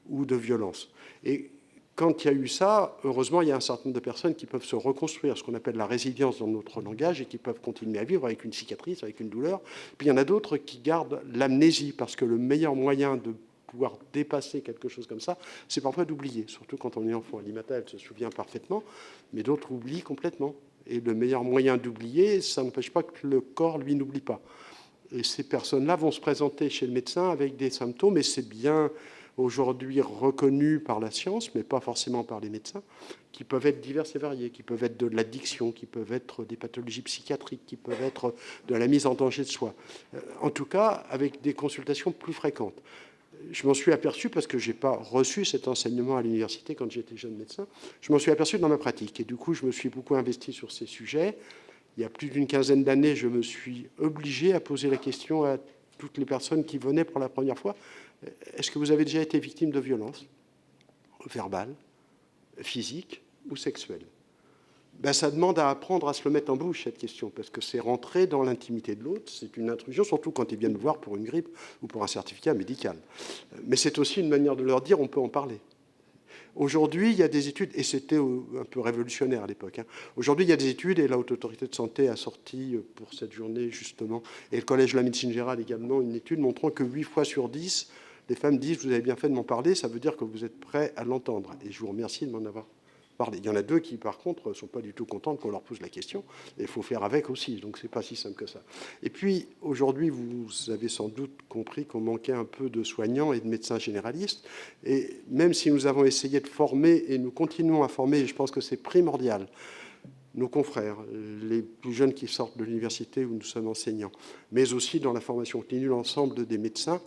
ou de violence. Et quand il y a eu ça, heureusement, il y a un certain nombre de personnes qui peuvent se reconstruire, ce qu'on appelle la résilience dans notre langage, et qui peuvent continuer à vivre avec une cicatrice, avec une douleur. Puis il y en a d'autres qui gardent l'amnésie, parce que le meilleur moyen de pouvoir dépasser quelque chose comme ça, c'est parfois d'oublier, surtout quand on est enfant. Alimata, elle se souvient parfaitement, mais d'autres oublient complètement. Et le meilleur moyen d'oublier, ça n'empêche pas que le corps, lui, n'oublie pas. Et ces personnes-là vont se présenter chez le médecin avec des symptômes, et c'est bien aujourd'hui reconnus par la science, mais pas forcément par les médecins, qui peuvent être divers et variés, qui peuvent être de l'addiction, qui peuvent être des pathologies psychiatriques, qui peuvent être de la mise en danger de soi. En tout cas, avec des consultations plus fréquentes. Je m'en suis aperçu, parce que je n'ai pas reçu cet enseignement à l'université quand j'étais jeune médecin, je m'en suis aperçu dans ma pratique. Et du coup, je me suis beaucoup investi sur ces sujets. Il y a plus d'une quinzaine d'années, je me suis obligé à poser la question à toutes les personnes qui venaient pour la première fois: est-ce que vous avez déjà été victime de violences verbales, physiques ou sexuelles? Ça demande à apprendre à se le mettre en bouche, cette question, parce que c'est rentrer dans l'intimité de l'autre, c'est une intrusion, surtout quand ils viennent me voir pour une grippe ou pour un certificat médical. Mais c'est aussi une manière de leur dire: on peut en parler. Aujourd'hui, il y a des études, et c'était un peu révolutionnaire à l'époque. Aujourd'hui, il y a des études, et la Haute Autorité de Santé a sorti pour cette journée, justement, et le Collège de la médecine générale également, une étude montrant que 8 fois sur 10, les femmes disent: vous avez bien fait de m'en parler, ça veut dire que vous êtes prêts à l'entendre. Et je vous remercie de m'en avoir parler. Il y en a 2 qui, par contre, ne sont pas du tout contentes qu'on leur pose la question. Et il faut faire avec aussi. Donc, ce n'est pas si simple que ça. Et puis, aujourd'hui, vous avez sans doute compris qu'on manquait un peu de soignants et de médecins généralistes. Et même si nous avons essayé de former, et nous continuons à former, et je pense que c'est primordial, nos confrères, les plus jeunes qui sortent de l'université où nous sommes enseignants, mais aussi dans la formation continue, l'ensemble des médecins,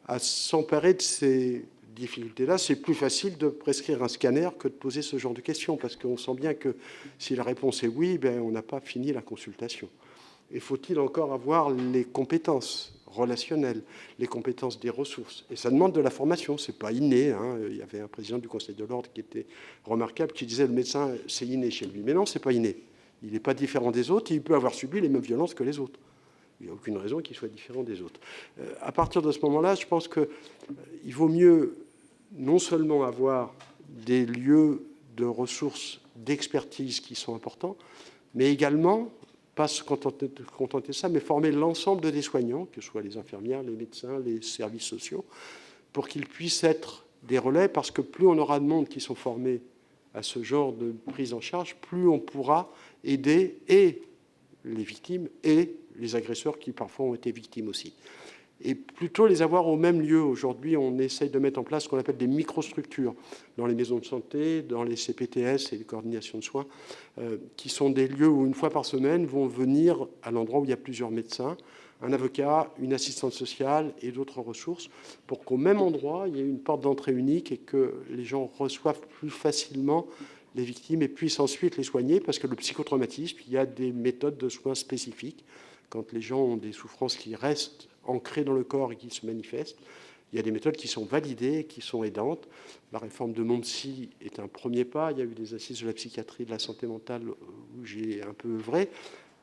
à s'emparer de ces difficultés-là. C'est plus facile de prescrire un scanner que de poser ce genre de questions, parce qu'on sent bien que si la réponse est oui, ben, on n'a pas fini la consultation. Et faut-il encore avoir les compétences relationnelles, les compétences des ressources? Et ça demande de la formation, c'est pas inné. Hein. Il y avait un président du Conseil de l'Ordre qui était remarquable, qui disait le médecin, c'est inné chez lui. Mais non, c'est pas inné. Il n'est pas différent des autres, il peut avoir subi les mêmes violences que les autres. Il n'y a aucune raison qu'il soit différent des autres. À partir de ce moment-là, je pense qu'il vaut mieux non seulement avoir des lieux de ressources, d'expertise qui sont importants, mais également, pas se contenter de ça, mais former l'ensemble des soignants, que ce soit les infirmières, les médecins, les services sociaux, pour qu'ils puissent être des relais, parce que plus on aura de monde qui sont formés à ce genre de prise en charge, plus on pourra aider et les victimes et les agresseurs qui parfois ont été victimes aussi. Et plutôt les avoir au même lieu. Aujourd'hui, on essaye de mettre en place ce qu'on appelle des microstructures dans les maisons de santé, dans les CPTS et les coordinations de soins, qui sont des lieux où, une fois par semaine, vont venir à l'endroit où il y a plusieurs médecins, un avocat, une assistante sociale et d'autres ressources, pour qu'au même endroit, il y ait une porte d'entrée unique et que les gens reçoivent plus facilement les victimes et puissent ensuite les soigner, parce que le psychotraumatisme, il y a des méthodes de soins spécifiques. Quand les gens ont des souffrances qui restent ancrées dans le corps et qui se manifestent, il y a des méthodes qui sont validées, qui sont aidantes. La réforme de Monsi est un premier pas. Il y a eu des assises de la psychiatrie, de la santé mentale, où j'ai un peu œuvré.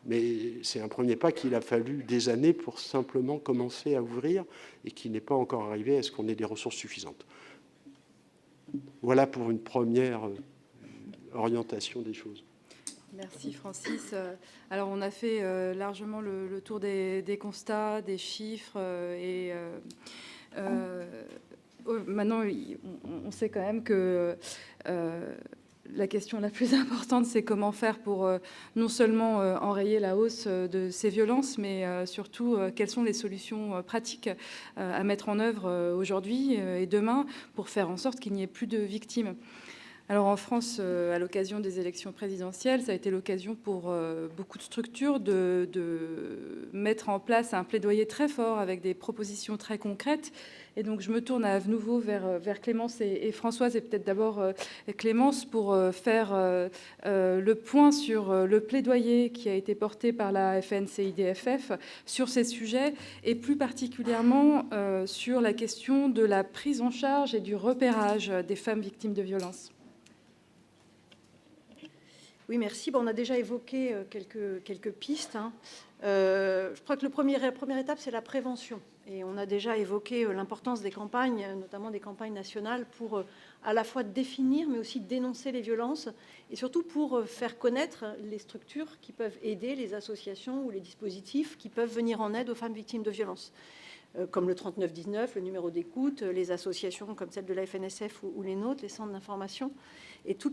Mais c'est un premier pas qu'il a fallu des années pour simplement commencer à ouvrir et qui n'est pas encore arrivé à ce qu'on ait des ressources suffisantes. Voilà pour une première orientation des choses. Merci Francis. Alors on a fait largement le tour des constats, des chiffres et maintenant on sait quand même que la question la plus importante, c'est comment faire pour non seulement enrayer la hausse de ces violences, mais surtout quelles sont les solutions pratiques à mettre en œuvre aujourd'hui et demain pour faire en sorte qu'il n'y ait plus de victimes. Alors en France, à l'occasion des élections présidentielles, ça a été l'occasion pour beaucoup de structures de mettre en place un plaidoyer très fort avec des propositions très concrètes. Et donc je me tourne à nouveau vers Clémence et Françoise, et peut-être d'abord Clémence pour faire le point sur le plaidoyer qui a été porté par la FNCIDFF sur ces sujets, et plus particulièrement sur la question de la prise en charge et du repérage des femmes victimes de violences. Oui, merci. Bon, on a déjà évoqué quelques pistes. Je crois que la première étape, c'est la prévention. Et on a déjà évoqué l'importance des campagnes, notamment des campagnes nationales, pour à la fois définir, mais aussi dénoncer les violences, et surtout pour faire connaître les structures qui peuvent aider, les associations ou les dispositifs qui peuvent venir en aide aux femmes victimes de violences, comme le 3919, le numéro d'écoute, les associations comme celle de la FNSF ou les nôtres, les centres d'information, et tous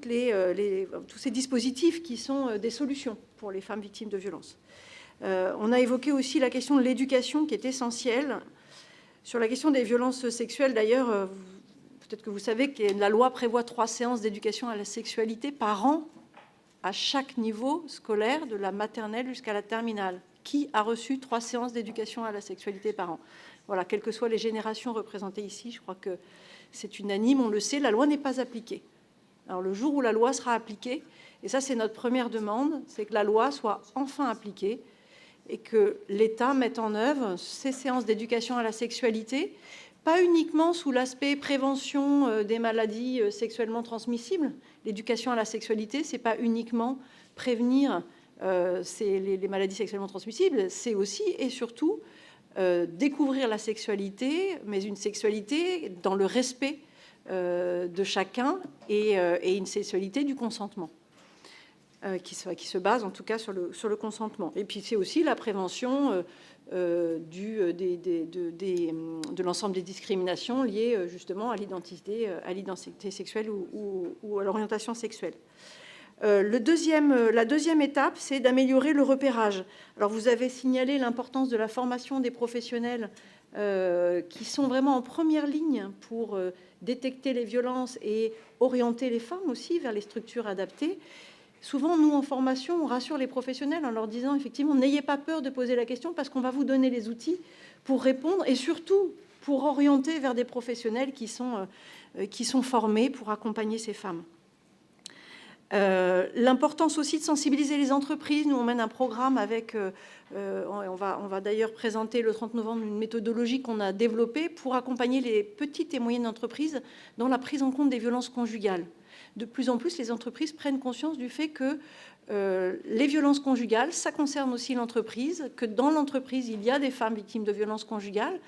ces dispositifs qui sont des solutions pour les femmes victimes de violences. On a évoqué aussi la question de l'éducation qui est essentielle. Sur la question des violences sexuelles, d'ailleurs, peut-être que vous savez que la loi prévoit 3 séances d'éducation à la sexualité par an à chaque niveau scolaire, de la maternelle jusqu'à la terminale. Qui a reçu 3 séances d'éducation à la sexualité par an? Voilà, quelles que soient les générations représentées ici, je crois que c'est unanime, on le sait, la loi n'est pas appliquée. Alors le jour où la loi sera appliquée, et ça c'est notre première demande, c'est que la loi soit enfin appliquée et que l'État mette en œuvre ces séances d'éducation à la sexualité, pas uniquement sous l'aspect prévention des maladies sexuellement transmissibles. L'éducation à la sexualité, c'est pas uniquement prévenir les maladies sexuellement transmissibles, c'est aussi et surtout découvrir la sexualité, mais une sexualité dans le respect de chacun et une sexualité du consentement. Qui se base en tout cas sur le consentement. Et puis c'est aussi la prévention de l'ensemble des discriminations liées justement à l'identité sexuelle ou à l'orientation sexuelle. La deuxième étape, c'est d'améliorer le repérage. Alors, vous avez signalé l'importance de la formation des professionnels qui sont vraiment en première ligne pour détecter les violences et orienter les femmes aussi vers les structures adaptées. Souvent, nous, en formation, on rassure les professionnels en leur disant, effectivement, n'ayez pas peur de poser la question parce qu'on va vous donner les outils pour répondre et surtout pour orienter vers des professionnels qui sont formés pour accompagner ces femmes. L'importance aussi de sensibiliser les entreprises. Nous, on mène un programme avec, on va d'ailleurs présenter le 30 novembre une méthodologie qu'on a développée pour accompagner les petites et moyennes entreprises dans la prise en compte des violences conjugales. De plus en plus, les entreprises prennent conscience du fait que les violences conjugales, ça concerne aussi l'entreprise, que dans l'entreprise, il y a des femmes victimes de violences conjugales,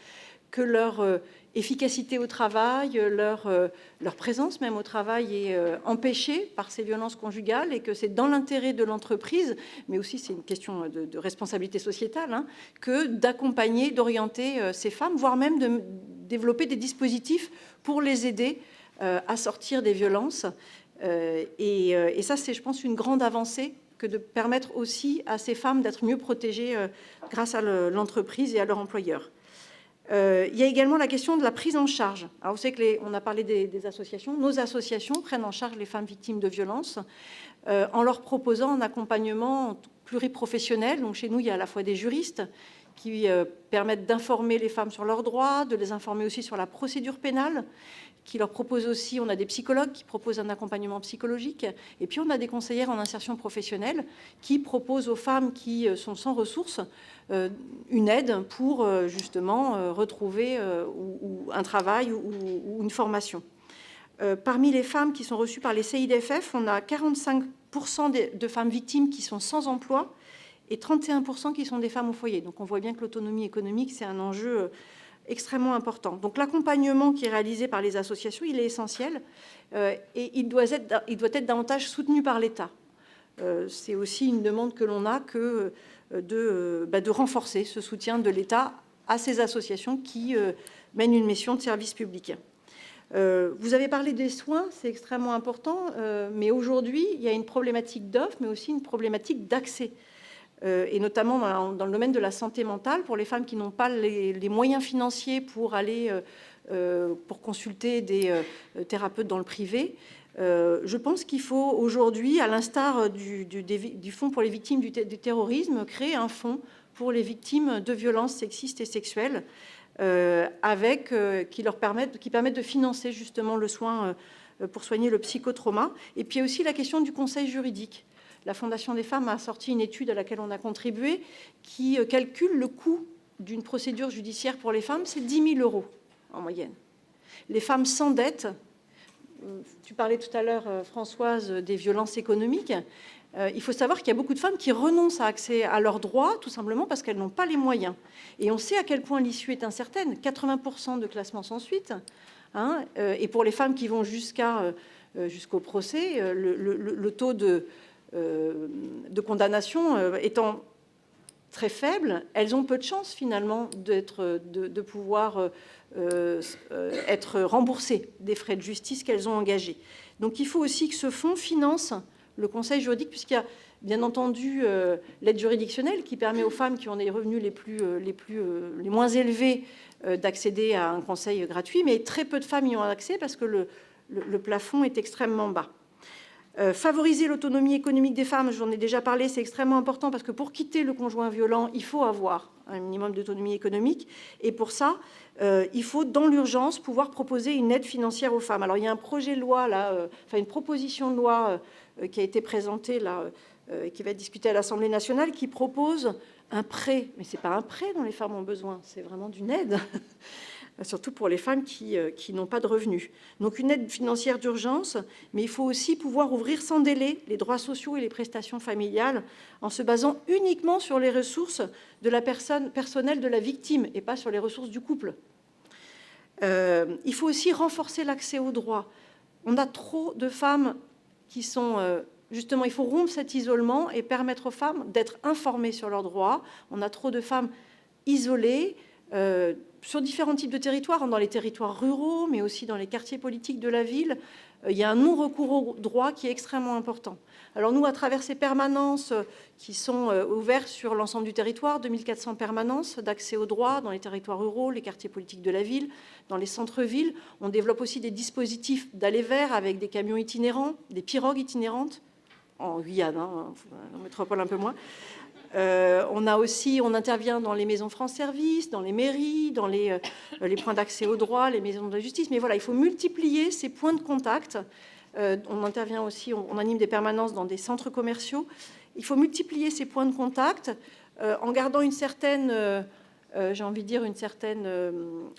que leur efficacité au travail, leur présence même au travail est empêchée par ces violences conjugales et que c'est dans l'intérêt de l'entreprise, mais aussi c'est une question de responsabilité sociétale, hein, que d'accompagner, d'orienter ces femmes, voire même de développer des dispositifs pour les aider à sortir des violences. Et ça, c'est, je pense, une grande avancée que de permettre aussi à ces femmes d'être mieux protégées grâce à l'entreprise et à leur employeur. Il y a également la question de la prise en charge. Alors, vous savez qu'on a parlé des associations. Nos associations prennent en charge les femmes victimes de violences en leur proposant un accompagnement pluriprofessionnel. Donc, chez nous, il y a à la fois des juristes qui permettent d'informer les femmes sur leurs droits, de les informer aussi sur la procédure pénale, qui leur proposent aussi, on a des psychologues qui proposent un accompagnement psychologique, et puis on a des conseillères en insertion professionnelle qui proposent aux femmes qui sont sans ressources une aide pour justement retrouver un travail ou une formation. Parmi les femmes qui sont reçues par les CIDFF, on a 45% de femmes victimes qui sont sans emploi et 31% qui sont des femmes au foyer. Donc on voit bien que l'autonomie économique, c'est un enjeu extrêmement important. Donc l'accompagnement qui est réalisé par les associations, il est essentiel et il doit être davantage soutenu par l'État. C'est aussi une demande que l'on a que de renforcer ce soutien de l'État à ces associations qui mènent une mission de service public. Vous avez parlé des soins, c'est extrêmement important, mais aujourd'hui, il y a une problématique d'offre, mais aussi une problématique d'accès. Et notamment dans le domaine de la santé mentale, pour les femmes qui n'ont pas les moyens financiers pour aller pour consulter des thérapeutes dans le privé. Je pense qu'il faut aujourd'hui, à l'instar du Fonds pour les victimes du terrorisme, créer un fonds pour les victimes de violences sexistes et sexuelles qui permettent de financer justement le soin pour soigner le psychotrauma. Et puis il y a aussi la question du conseil juridique. La Fondation des femmes a sorti une étude à laquelle on a contribué qui calcule le coût d'une procédure judiciaire pour les femmes, c'est 10 000 € en moyenne. Les femmes s'endettent. Tu parlais tout à l'heure, Françoise, des violences économiques. Il faut savoir qu'il y a beaucoup de femmes qui renoncent à accès à leurs droits, tout simplement parce qu'elles n'ont pas les moyens. Et on sait à quel point l'issue est incertaine. 80% de classement sans suite. Hein, et pour les femmes qui vont jusqu'au procès, le taux de condamnation étant très faible, elles ont peu de chances finalement de pouvoir être remboursées des frais de justice qu'elles ont engagés. Donc il faut aussi que ce fonds finance le conseil juridique, puisqu'il y a bien entendu l'aide juridictionnelle qui permet aux femmes qui ont des revenus les moins élevés d'accéder à un conseil gratuit, mais très peu de femmes y ont accès parce que le plafond est extrêmement bas. Favoriser l'autonomie économique des femmes, j'en ai déjà parlé, c'est extrêmement important parce que pour quitter le conjoint violent, il faut avoir un minimum d'autonomie économique. Et pour ça, il faut, dans l'urgence, pouvoir proposer une aide financière aux femmes. Alors, il y a un projet de loi, une proposition de loi qui a été présentée, qui va être discutée à l'Assemblée nationale, qui propose un prêt. Mais ce n'est pas un prêt dont les femmes ont besoin, c'est vraiment d'une aide. Surtout pour les femmes qui n'ont pas de revenus. Donc une aide financière d'urgence, mais il faut aussi pouvoir ouvrir sans délai les droits sociaux et les prestations familiales en se basant uniquement sur les ressources de la personne personnelle de la victime et pas sur les ressources du couple. Il faut aussi renforcer l'accès aux droits. On a trop de femmes qui sont... justement, il faut rompre cet isolement et permettre aux femmes d'être informées sur leurs droits. On a trop de femmes isolées, sur différents types de territoires, dans les territoires ruraux, mais aussi dans les quartiers politiques de la ville. Il y a un non-recours au droit qui est extrêmement important. Alors nous, à travers ces permanences qui sont ouvertes sur l'ensemble du territoire, 2400 permanences d'accès au droit dans les territoires ruraux, les quartiers politiques de la ville, dans les centres-villes, on développe aussi des dispositifs d'aller vers avec des camions itinérants, des pirogues itinérantes, en Guyane, hein, en métropole un peu moins. On intervient dans les maisons France Service, dans les mairies, dans les points d'accès au droit, les maisons de la justice. Mais voilà, il faut multiplier ces points de contact. On intervient aussi, on anime des permanences dans des centres commerciaux. Il faut multiplier ces points de contact en gardant une certaine, j'ai envie de dire,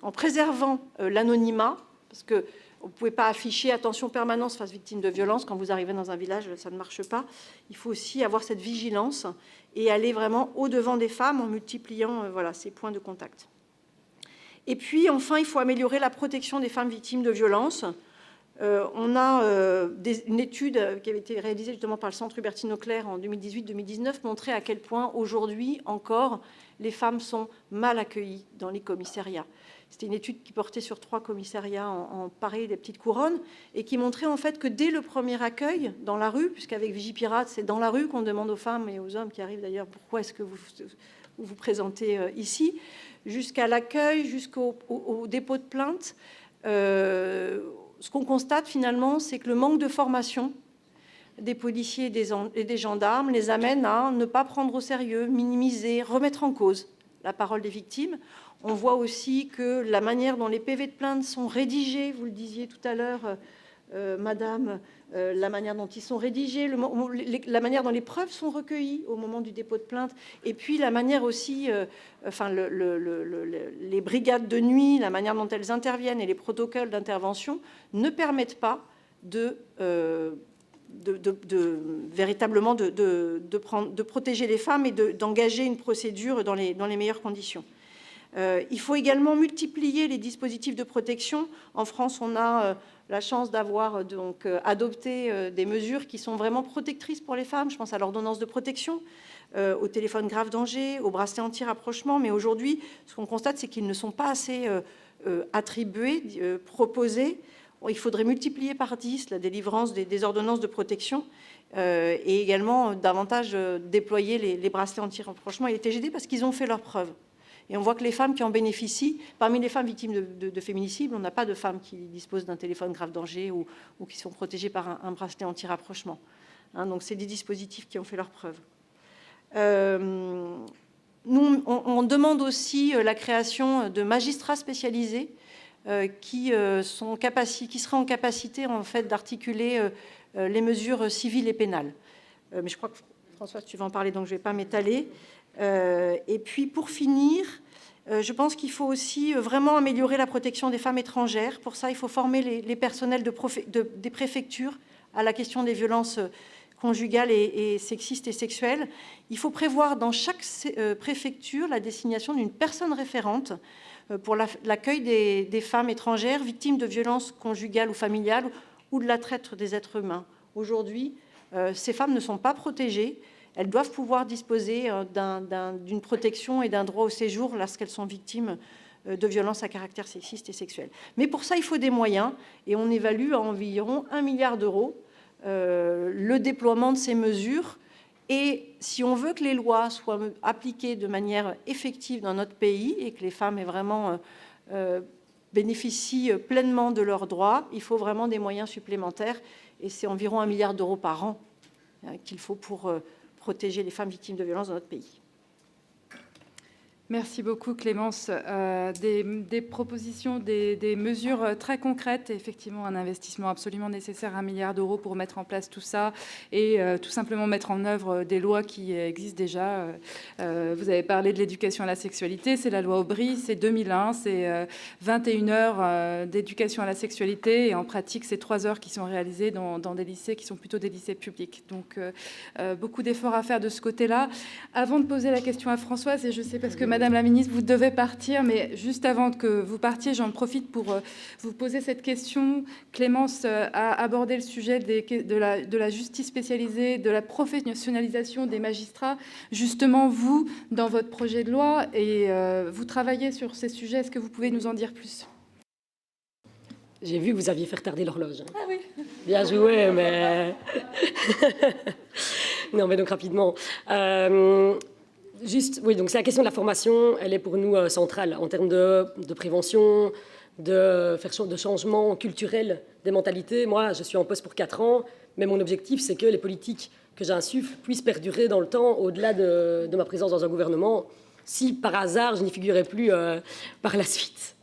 en préservant l'anonymat, parce que vous ne pouvez pas afficher « attention permanence face victime de violence » quand vous arrivez dans un village, ça ne marche pas. Il faut aussi avoir cette vigilance et aller vraiment au-devant des femmes en multipliant ces points de contact. Et puis, enfin, il faut améliorer la protection des femmes victimes de violences. On a une étude qui avait été réalisée justement par le Centre Hubertine Auclair en 2018-2019 montrait à quel point, aujourd'hui encore, les femmes sont mal accueillies dans les commissariats. C'était une étude qui portait sur 3 commissariats en Paris, des Petites Couronnes, et qui montrait en fait que dès le premier accueil dans la rue, puisqu'avec Vigipirate, c'est dans la rue qu'on demande aux femmes et aux hommes qui arrivent d'ailleurs pourquoi est-ce que vous vous présentez ici, jusqu'à l'accueil, jusqu'au dépôt de plainte, ce qu'on constate finalement, c'est que le manque de formation des policiers et des gendarmes les amène à ne pas prendre au sérieux, minimiser, remettre en cause la parole des victimes. On voit aussi que la manière dont les PV de plainte sont rédigés, vous le disiez tout à l'heure, madame, la manière dont ils sont rédigés, la manière dont les preuves sont recueillies au moment du dépôt de plainte, et puis la manière aussi, les brigades de nuit, la manière dont elles interviennent et les protocoles d'intervention ne permettent pas véritablement de protéger les femmes et d'engager une procédure dans les meilleures conditions. Il faut également multiplier les dispositifs de protection. En France, on a la chance d'avoir donc adopté des mesures qui sont vraiment protectrices pour les femmes. Je pense à l'ordonnance de protection, au téléphone grave danger, au bracelet anti-rapprochement. Mais aujourd'hui, ce qu'on constate, c'est qu'ils ne sont pas assez attribués, proposés. Il faudrait multiplier par 10 la délivrance des ordonnances de protection et également davantage déployer les bracelets anti-rapprochement et les TGD parce qu'ils ont fait leurs preuves. Et on voit que les femmes qui en bénéficient, parmi les femmes victimes de féminicide, on n'a pas de femmes qui disposent d'un téléphone grave danger ou qui sont protégées par un bracelet anti-rapprochement. Hein, donc c'est des dispositifs qui ont fait leurs preuves. Nous, on demande aussi la création de magistrats spécialisés qui seraient en capacité en fait, d'articuler les mesures civiles et pénales. Mais je crois que Françoise, tu vas en parler, donc je ne vais pas m'étaler. Et puis, pour finir, je pense qu'il faut aussi vraiment améliorer la protection des femmes étrangères. Pour ça, il faut former les personnels des préfectures à la question des violences conjugales et sexistes et sexuelles. Il faut prévoir dans chaque préfecture la désignation d'une personne référente pour l'accueil des femmes étrangères victimes de violences conjugales ou familiales ou de la traite des êtres humains. Aujourd'hui, ces femmes ne sont pas protégées. Elles doivent pouvoir disposer d'une protection et d'un droit au séjour lorsqu'elles sont victimes de violences à caractère sexiste et sexuel. Mais pour ça, il faut des moyens, et on évalue à environ 1 milliard d'euros le déploiement de ces mesures. Et si on veut que les lois soient appliquées de manière effective dans notre pays et que les femmes aient vraiment bénéficient pleinement de leurs droits, il faut vraiment des moyens supplémentaires. Et c'est environ 1 milliard d'euros par an qu'il faut pour protéger les femmes victimes de violences dans notre pays. Merci beaucoup Clémence. Des propositions, des mesures très concrètes, et effectivement un investissement absolument nécessaire, 1 milliard d'euros pour mettre en place tout ça et tout simplement mettre en œuvre des lois qui existent déjà. Vous avez parlé de l'éducation à la sexualité, c'est la loi Aubry, c'est 2001, c'est 21 heures d'éducation à la sexualité et en pratique c'est 3 heures qui sont réalisées dans des lycées qui sont plutôt des lycées publics. Donc beaucoup d'efforts à faire de ce côté-là. Avant de poser la question à Françoise, et je sais parce que Madame la Ministre, vous devez partir, mais juste avant que vous partiez, j'en profite pour vous poser cette question. Clémence a abordé le sujet de la justice spécialisée, de la professionnalisation des magistrats. Justement, vous, dans votre projet de loi, et vous travaillez sur ces sujets, est-ce que vous pouvez nous en dire plus ? J'ai vu que vous aviez fait retarder l'horloge. Ah oui. Bien joué, mais... Non, mais donc rapidement. Juste, oui, donc c'est la question de la formation, elle est pour nous centrale en termes de prévention, de changement culturel des mentalités. Moi, je suis en poste pour 4 ans, mais mon objectif, c'est que les politiques que j'insuffle puissent perdurer dans le temps, au-delà de ma présence dans un gouvernement, si par hasard, je n'y figurais plus par la suite.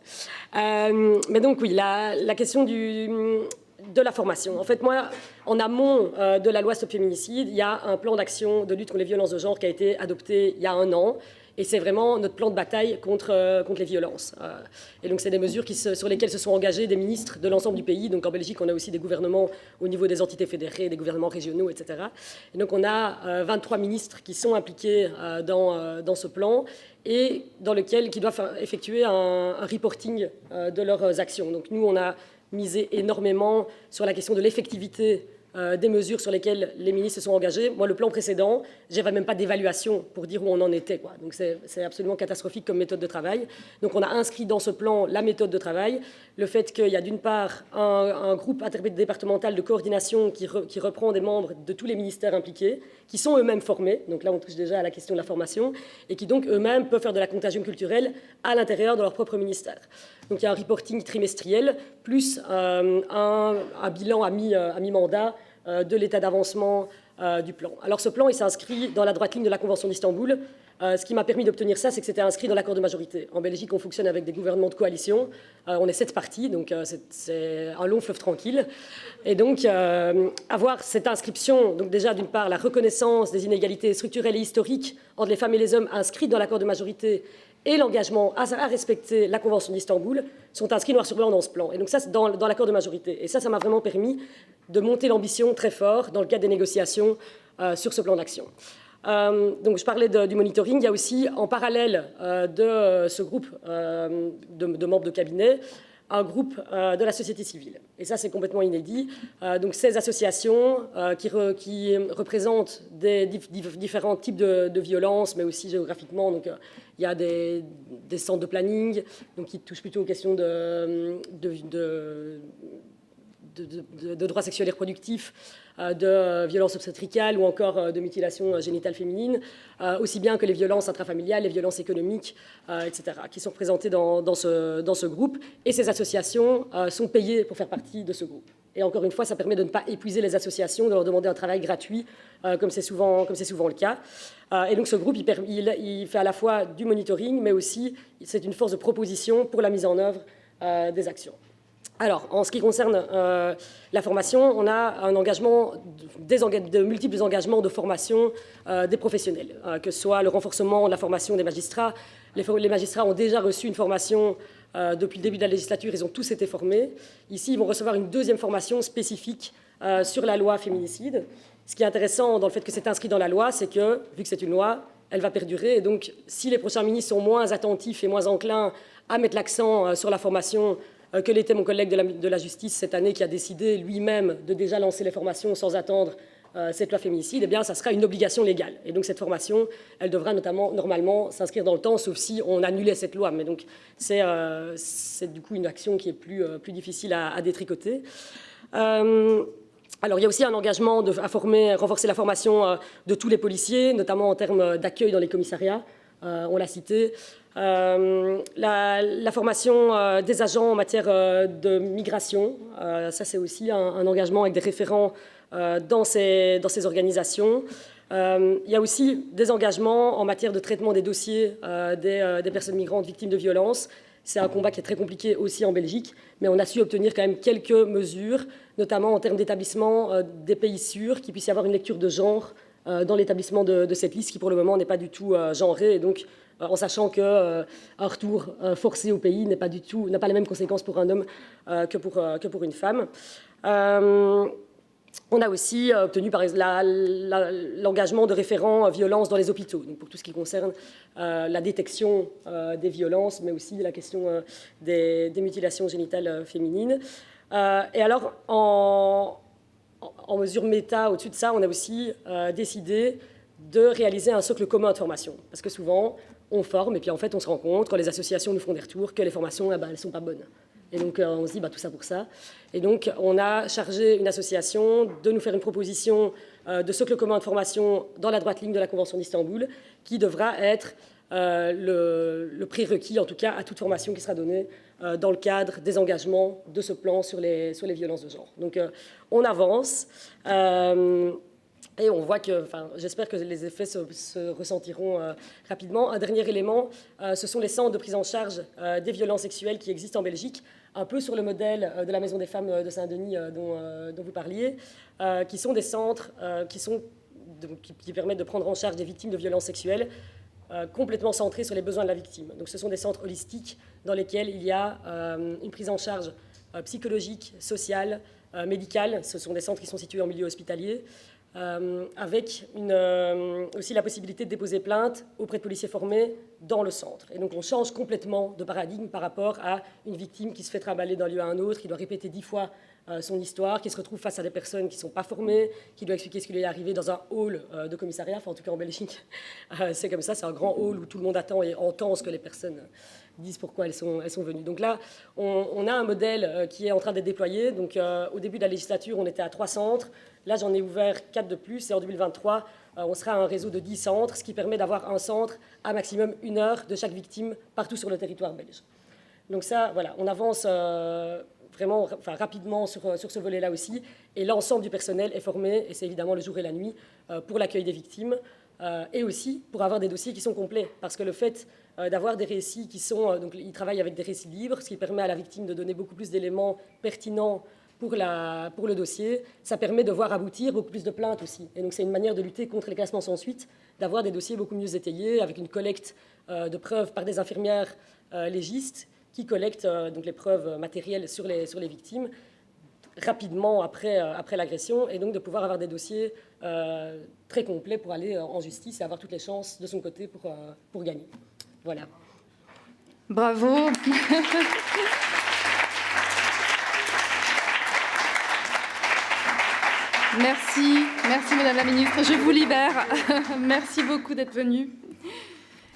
Mais donc, oui, la question de la formation. En fait, moi, en amont de la loi Stop Féminicide, il y a un plan d'action de lutte contre les violences de genre qui a été adopté il y a 1 an. Et c'est vraiment notre plan de bataille contre les violences. Et donc, c'est des mesures sur lesquelles se sont engagés des ministres de l'ensemble du pays. Donc, en Belgique, on a aussi des gouvernements au niveau des entités fédérées, des gouvernements régionaux, etc. Et donc, on a 23 ministres qui sont impliqués dans ce plan et qui doivent effectuer un reporting de leurs actions. Donc, nous, on a misé énormément sur la question de l'effectivité des mesures sur lesquelles les ministres se sont engagés. Moi, le plan précédent, je n'avais même pas d'évaluation pour dire où on en était, quoi. Donc, c'est absolument catastrophique comme méthode de travail. Donc, on a inscrit dans ce plan la méthode de travail, le fait qu'il y a d'une part un groupe interdépartemental de coordination qui reprend des membres de tous les ministères impliqués, qui sont eux-mêmes formés. Donc là, on touche déjà à la question de la formation, et qui donc eux-mêmes peuvent faire de la contagion culturelle à l'intérieur de leur propre ministère. Donc, il y a un reporting trimestriel, plus un bilan à mi-mandat de l'état d'avancement du plan. Alors ce plan, il s'inscrit dans la droite ligne de la Convention d'Istanbul. Ce qui m'a permis d'obtenir ça, c'est que c'était inscrit dans l'accord de majorité. En Belgique, on fonctionne avec des gouvernements de coalition. On est 7 partis, donc c'est un long fleuve tranquille. Et donc, avoir cette inscription, donc déjà d'une part la reconnaissance des inégalités structurelles et historiques entre les femmes et les hommes inscrites dans l'accord de majorité, et l'engagement à respecter la Convention d'Istanbul sont inscrits noir sur blanc dans ce plan. Et donc ça, c'est dans l'accord de majorité. Et ça m'a vraiment permis de monter l'ambition très fort dans le cadre des négociations sur ce plan d'action. Donc je parlais du monitoring. Il y a aussi, en parallèle de ce groupe de membres de cabinet, un groupe de la société civile. Et ça, c'est complètement inédit. Donc, ces associations qui représentent différents types de violences, mais aussi géographiquement. Donc, il y a des centres de planning donc, qui touchent plutôt aux questions de droits sexuels et reproductifs, de violences obstétricales ou encore de mutilation génitale féminine, aussi bien que les violences intrafamiliales, les violences économiques, etc., qui sont représentées dans ce groupe. Et ces associations sont payées pour faire partie de ce groupe. Et encore une fois, ça permet de ne pas épuiser les associations, de leur demander un travail gratuit, comme c'est souvent le cas. Et donc ce groupe, il fait à la fois du monitoring, mais aussi c'est une force de proposition pour la mise en œuvre des actions. Alors, en ce qui concerne la formation, on a un engagement, de multiples engagements de formation des professionnels, que ce soit le renforcement de la formation des magistrats. Les magistrats ont déjà reçu une formation depuis le début de la législature, ils ont tous été formés. Ici, ils vont recevoir une deuxième formation spécifique sur la loi féminicide. Ce qui est intéressant dans le fait que c'est inscrit dans la loi, c'est que, vu que c'est une loi, elle va perdurer. Et donc, si les prochains ministres sont moins attentifs et moins enclins à mettre l'accent sur la formation que l'était mon collègue de la justice cette année qui a décidé lui-même de déjà lancer les formations sans attendre cette loi féminicide, eh bien, ça sera une obligation légale. Et donc, cette formation, elle devra normalement s'inscrire dans le temps, sauf si on annulait cette loi. Mais donc, c'est du coup une action qui est plus difficile à détricoter. Alors, il y a aussi un engagement à renforcer la formation de tous les policiers, notamment en termes d'accueil dans les commissariats. On l'a cité. La formation des agents en matière de migration, ça c'est aussi un engagement avec des référents dans ces organisations. Il y a aussi des engagements en matière de traitement des dossiers des personnes migrantes victimes de violences. C'est un combat qui est très compliqué aussi en Belgique, mais on a su obtenir quand même quelques mesures, notamment en termes d'établissement des pays sûrs, qu'il puisse y avoir une lecture de genre dans l'établissement de cette liste qui pour le moment n'est pas du tout genrée, et donc en sachant qu'un retour forcé au pays n'a pas les mêmes conséquences pour un homme que pour une femme. on a aussi obtenu par exemple l'engagement de référents violences dans les hôpitaux, donc pour tout ce qui concerne la détection des violences, mais aussi la question des mutilations génitales féminines. Et alors, en mesure méta, au-dessus de ça, on a aussi décidé de réaliser un socle commun de formation. Parce que souvent, on forme, et puis en fait, on se rend compte, quand les associations nous font des retours, que les formations, elles ne sont pas bonnes. Et donc, on se dit, tout ça pour ça. Et donc, on a chargé une association de nous faire une proposition de socle commun de formation dans la droite ligne de la Convention d'Istanbul, qui devra être le prérequis, en tout cas, à toute formation qui sera donnée dans le cadre des engagements de ce plan sur les violences de genre. Donc, on avance. Et on voit que, j'espère que les effets se ressentiront rapidement. Un dernier élément, ce sont les centres de prise en charge des violences sexuelles qui existent en Belgique, un peu sur le modèle de la Maison des femmes de Saint-Denis dont vous parliez, qui sont des centres qui permettent de prendre en charge des victimes de violences sexuelles complètement centrés sur les besoins de la victime. Donc ce sont des centres holistiques dans lesquels il y a une prise en charge psychologique, sociale, médicale. Ce sont des centres qui sont situés en milieu hospitalier, avec aussi la possibilité de déposer plainte auprès de policiers formés dans le centre. Et donc on change complètement de paradigme par rapport à une victime qui se fait trimballer d'un lieu à un autre, qui doit répéter 10 fois son histoire, qui se retrouve face à des personnes qui ne sont pas formées, qui doit expliquer ce qui lui est arrivé dans un hall de commissariat, enfin en tout cas en Belgique, c'est comme ça, c'est un grand hall où tout le monde attend et entend ce que les personnes disent pourquoi elles sont venues. Donc là, on a un modèle qui est en train d'être déployé. Donc au début de la législature, on était à 3 centres. Là, j'en ai ouvert 4 de plus et en 2023, on sera à un réseau de 10 centres, ce qui permet d'avoir un centre à maximum 1 heure de chaque victime partout sur le territoire belge. Donc ça, voilà, on avance vraiment rapidement sur ce volet-là aussi. Et l'ensemble du personnel est formé, et c'est évidemment le jour et la nuit, pour l'accueil des victimes et aussi pour avoir des dossiers qui sont complets. Parce que le fait d'avoir des récits qui sont... donc, ils travaillent avec des récits libres, ce qui permet à la victime de donner beaucoup plus d'éléments pertinents pour le dossier. Ça permet de voir aboutir beaucoup plus de plaintes aussi. Et donc, c'est une manière de lutter contre les classements sans suite, d'avoir des dossiers beaucoup mieux étayés, avec une collecte de preuves par des infirmières légistes qui collectent donc les preuves matérielles sur les victimes rapidement après l'agression, et donc de pouvoir avoir des dossiers très complets pour aller en justice et avoir toutes les chances de son côté pour gagner. Voilà. Bravo. Merci Madame la Ministre. Je vous libère. Merci beaucoup d'être venue.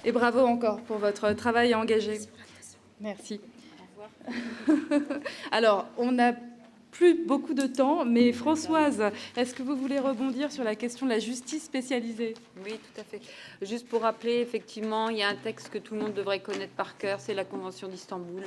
Et bravo encore pour votre travail engagé. Merci. Au revoir. Alors, on n'a plus beaucoup de temps, mais Françoise, est-ce que vous voulez rebondir sur la question de la justice spécialisée? Oui, tout à fait. Juste pour rappeler, effectivement, il y a un texte que tout le monde devrait connaître par cœur, c'est la Convention d'Istanbul.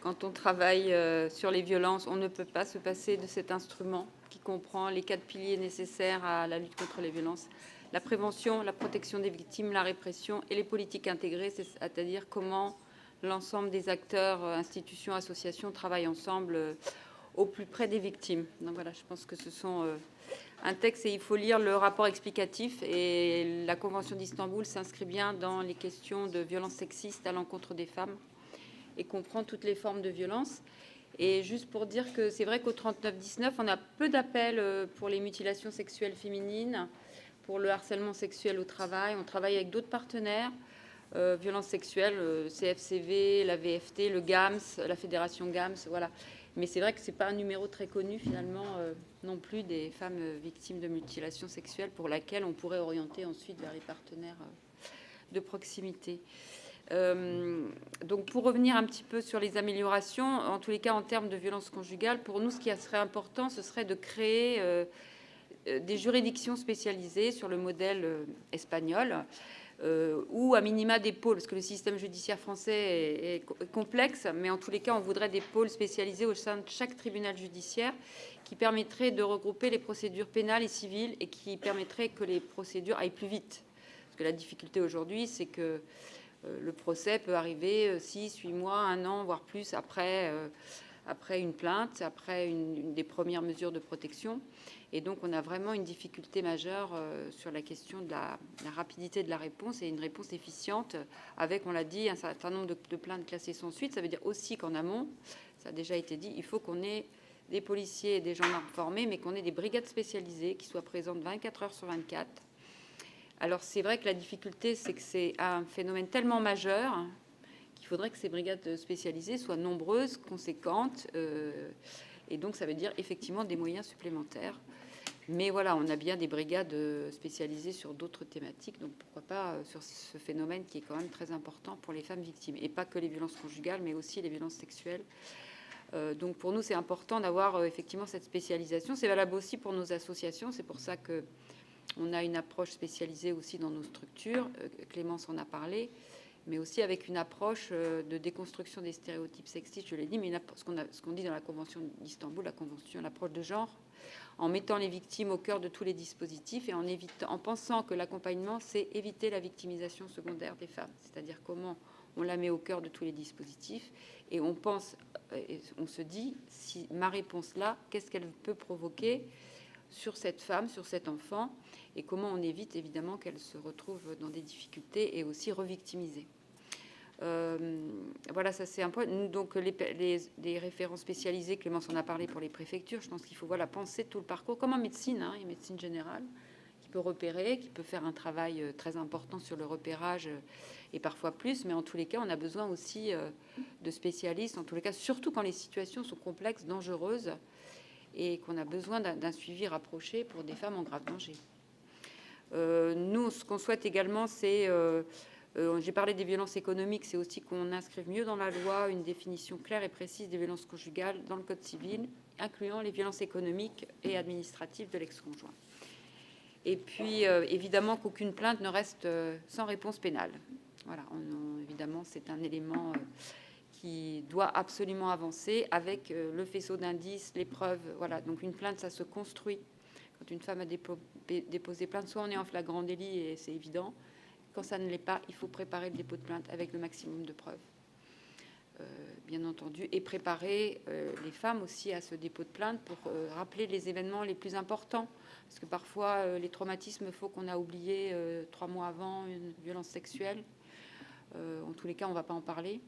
Quand on travaille sur les violences, on ne peut pas se passer de cet instrument qui comprend les 4 piliers nécessaires à la lutte contre les violences. La prévention, la protection des victimes, la répression et les politiques intégrées, c'est-à-dire comment l'ensemble des acteurs, institutions, associations travaillent ensemble au plus près des victimes. Donc voilà, je pense que ce sont un texte et il faut lire le rapport explicatif. Et la Convention d'Istanbul s'inscrit bien dans les questions de violences sexistes à l'encontre des femmes et comprend toutes les formes de violence. Et juste pour dire que c'est vrai qu'au 39-19, on a peu d'appels pour les mutilations sexuelles féminines, pour le harcèlement sexuel au travail. On travaille avec d'autres partenaires. Violences sexuelles, CFCV, la VFT, le GAMS, la fédération GAMS, voilà. Mais c'est vrai que ce n'est pas un numéro très connu, finalement, non plus des femmes victimes de mutilations sexuelles pour laquelle on pourrait orienter ensuite vers les partenaires de proximité. Donc, pour revenir un petit peu sur les améliorations, en tous les cas, en termes de violence conjugale, pour nous, ce qui serait important, ce serait de créer des juridictions spécialisées sur le modèle espagnol, ou à minima des pôles, parce que le système judiciaire français est complexe, mais en tous les cas, on voudrait des pôles spécialisés au sein de chaque tribunal judiciaire qui permettraient de regrouper les procédures pénales et civiles et qui permettraient que les procédures aillent plus vite. Parce que la difficulté aujourd'hui, c'est que le procès peut arriver 6, 8 mois, 1 an, voire plus après une plainte, après des premières mesures de protection. Et donc, on a vraiment une difficulté majeure sur la question de la rapidité de la réponse et une réponse efficiente avec, on l'a dit, un certain nombre de plaintes classées sans suite. Ça veut dire aussi qu'en amont, ça a déjà été dit, il faut qu'on ait des policiers et des gendarmes formés, mais qu'on ait des brigades spécialisées qui soient présentes 24 heures sur 24. Alors c'est vrai que la difficulté, c'est que c'est un phénomène tellement majeur qu'il faudrait que ces brigades spécialisées soient nombreuses, conséquentes, et donc ça veut dire effectivement des moyens supplémentaires. Mais voilà, on a bien des brigades spécialisées sur d'autres thématiques, donc pourquoi pas sur ce phénomène qui est quand même très important pour les femmes victimes, et pas que les violences conjugales, mais aussi les violences sexuelles. Donc pour nous, c'est important d'avoir effectivement cette spécialisation. C'est valable aussi pour nos associations, c'est pour ça qu'on a une approche spécialisée aussi dans nos structures. Clémence en a parlé, mais aussi avec une approche de déconstruction des stéréotypes sexistes, je l'ai dit, mais ce qu'on dit dans la Convention d'Istanbul, l'approche de genre, en mettant les victimes au cœur de tous les dispositifs et en pensant que l'accompagnement, c'est éviter la victimisation secondaire des femmes, c'est-à-dire comment on la met au cœur de tous les dispositifs, et on se dit, si ma réponse là, qu'est-ce qu'elle peut provoquer sur cette femme, sur cet enfant, et comment on évite évidemment qu'elle se retrouve dans des difficultés et aussi revictimisée. Voilà, ça c'est un point. Donc les référents spécialisés, Clémence en a parlé pour les préfectures, je pense qu'il faut penser tout le parcours, comme en médecine, et médecine générale, qui peut repérer, qui peut faire un travail très important sur le repérage, et parfois plus, mais en tous les cas, on a besoin aussi de spécialistes, en tous les cas, surtout quand les situations sont complexes, dangereuses, et qu'on a besoin d'un suivi rapproché pour des femmes en grave danger. Nous, ce qu'on souhaite également, c'est... j'ai parlé des violences économiques, c'est aussi qu'on inscrive mieux dans la loi une définition claire et précise des violences conjugales dans le Code civil, incluant les violences économiques et administratives de l'ex-conjoint. Et puis, évidemment, qu'aucune plainte ne reste sans réponse pénale. Voilà, évidemment, c'est un élément qui doit absolument avancer avec le faisceau d'indices, les preuves. Voilà, donc une plainte, ça se construit. Quand une femme a déposé plainte, soit on est en flagrant délit et c'est évident. Quand ça ne l'est pas, il faut préparer le dépôt de plainte avec le maximum de preuves, bien entendu, et préparer les femmes aussi à ce dépôt de plainte pour rappeler les événements les plus importants. Parce que parfois, les traumatismes font qu'on a oublié 3 mois avant une violence sexuelle. En tous les cas, on ne va pas en parler.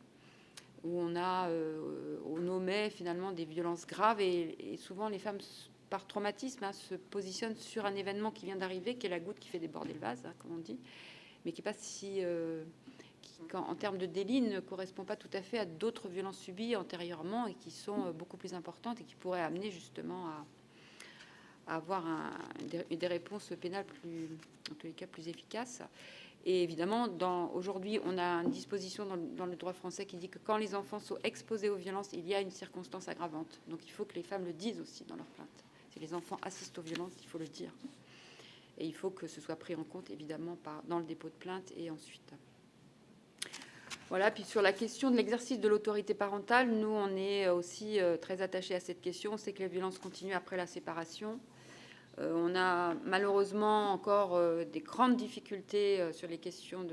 Où on omet finalement des violences graves et souvent les femmes, par traumatisme, se positionnent sur un événement qui vient d'arriver, qui est la goutte qui fait déborder le vase, comme on dit, mais qui en termes de délit, ne correspond pas tout à fait à d'autres violences subies antérieurement et qui sont beaucoup plus importantes et qui pourraient amener justement à avoir des réponses pénales en tous les cas plus efficaces. Et évidemment, aujourd'hui, on a une disposition dans le droit français qui dit que quand les enfants sont exposés aux violences, il y a une circonstance aggravante. Donc il faut que les femmes le disent aussi dans leur plainte. Si les enfants assistent aux violences, il faut le dire. Et il faut que ce soit pris en compte, évidemment, dans le dépôt de plainte et ensuite. Voilà, puis sur la question de l'exercice de l'autorité parentale, nous, on est aussi très attachés à cette question. On sait que les violences continuent après la séparation. On a malheureusement encore des grandes difficultés sur les questions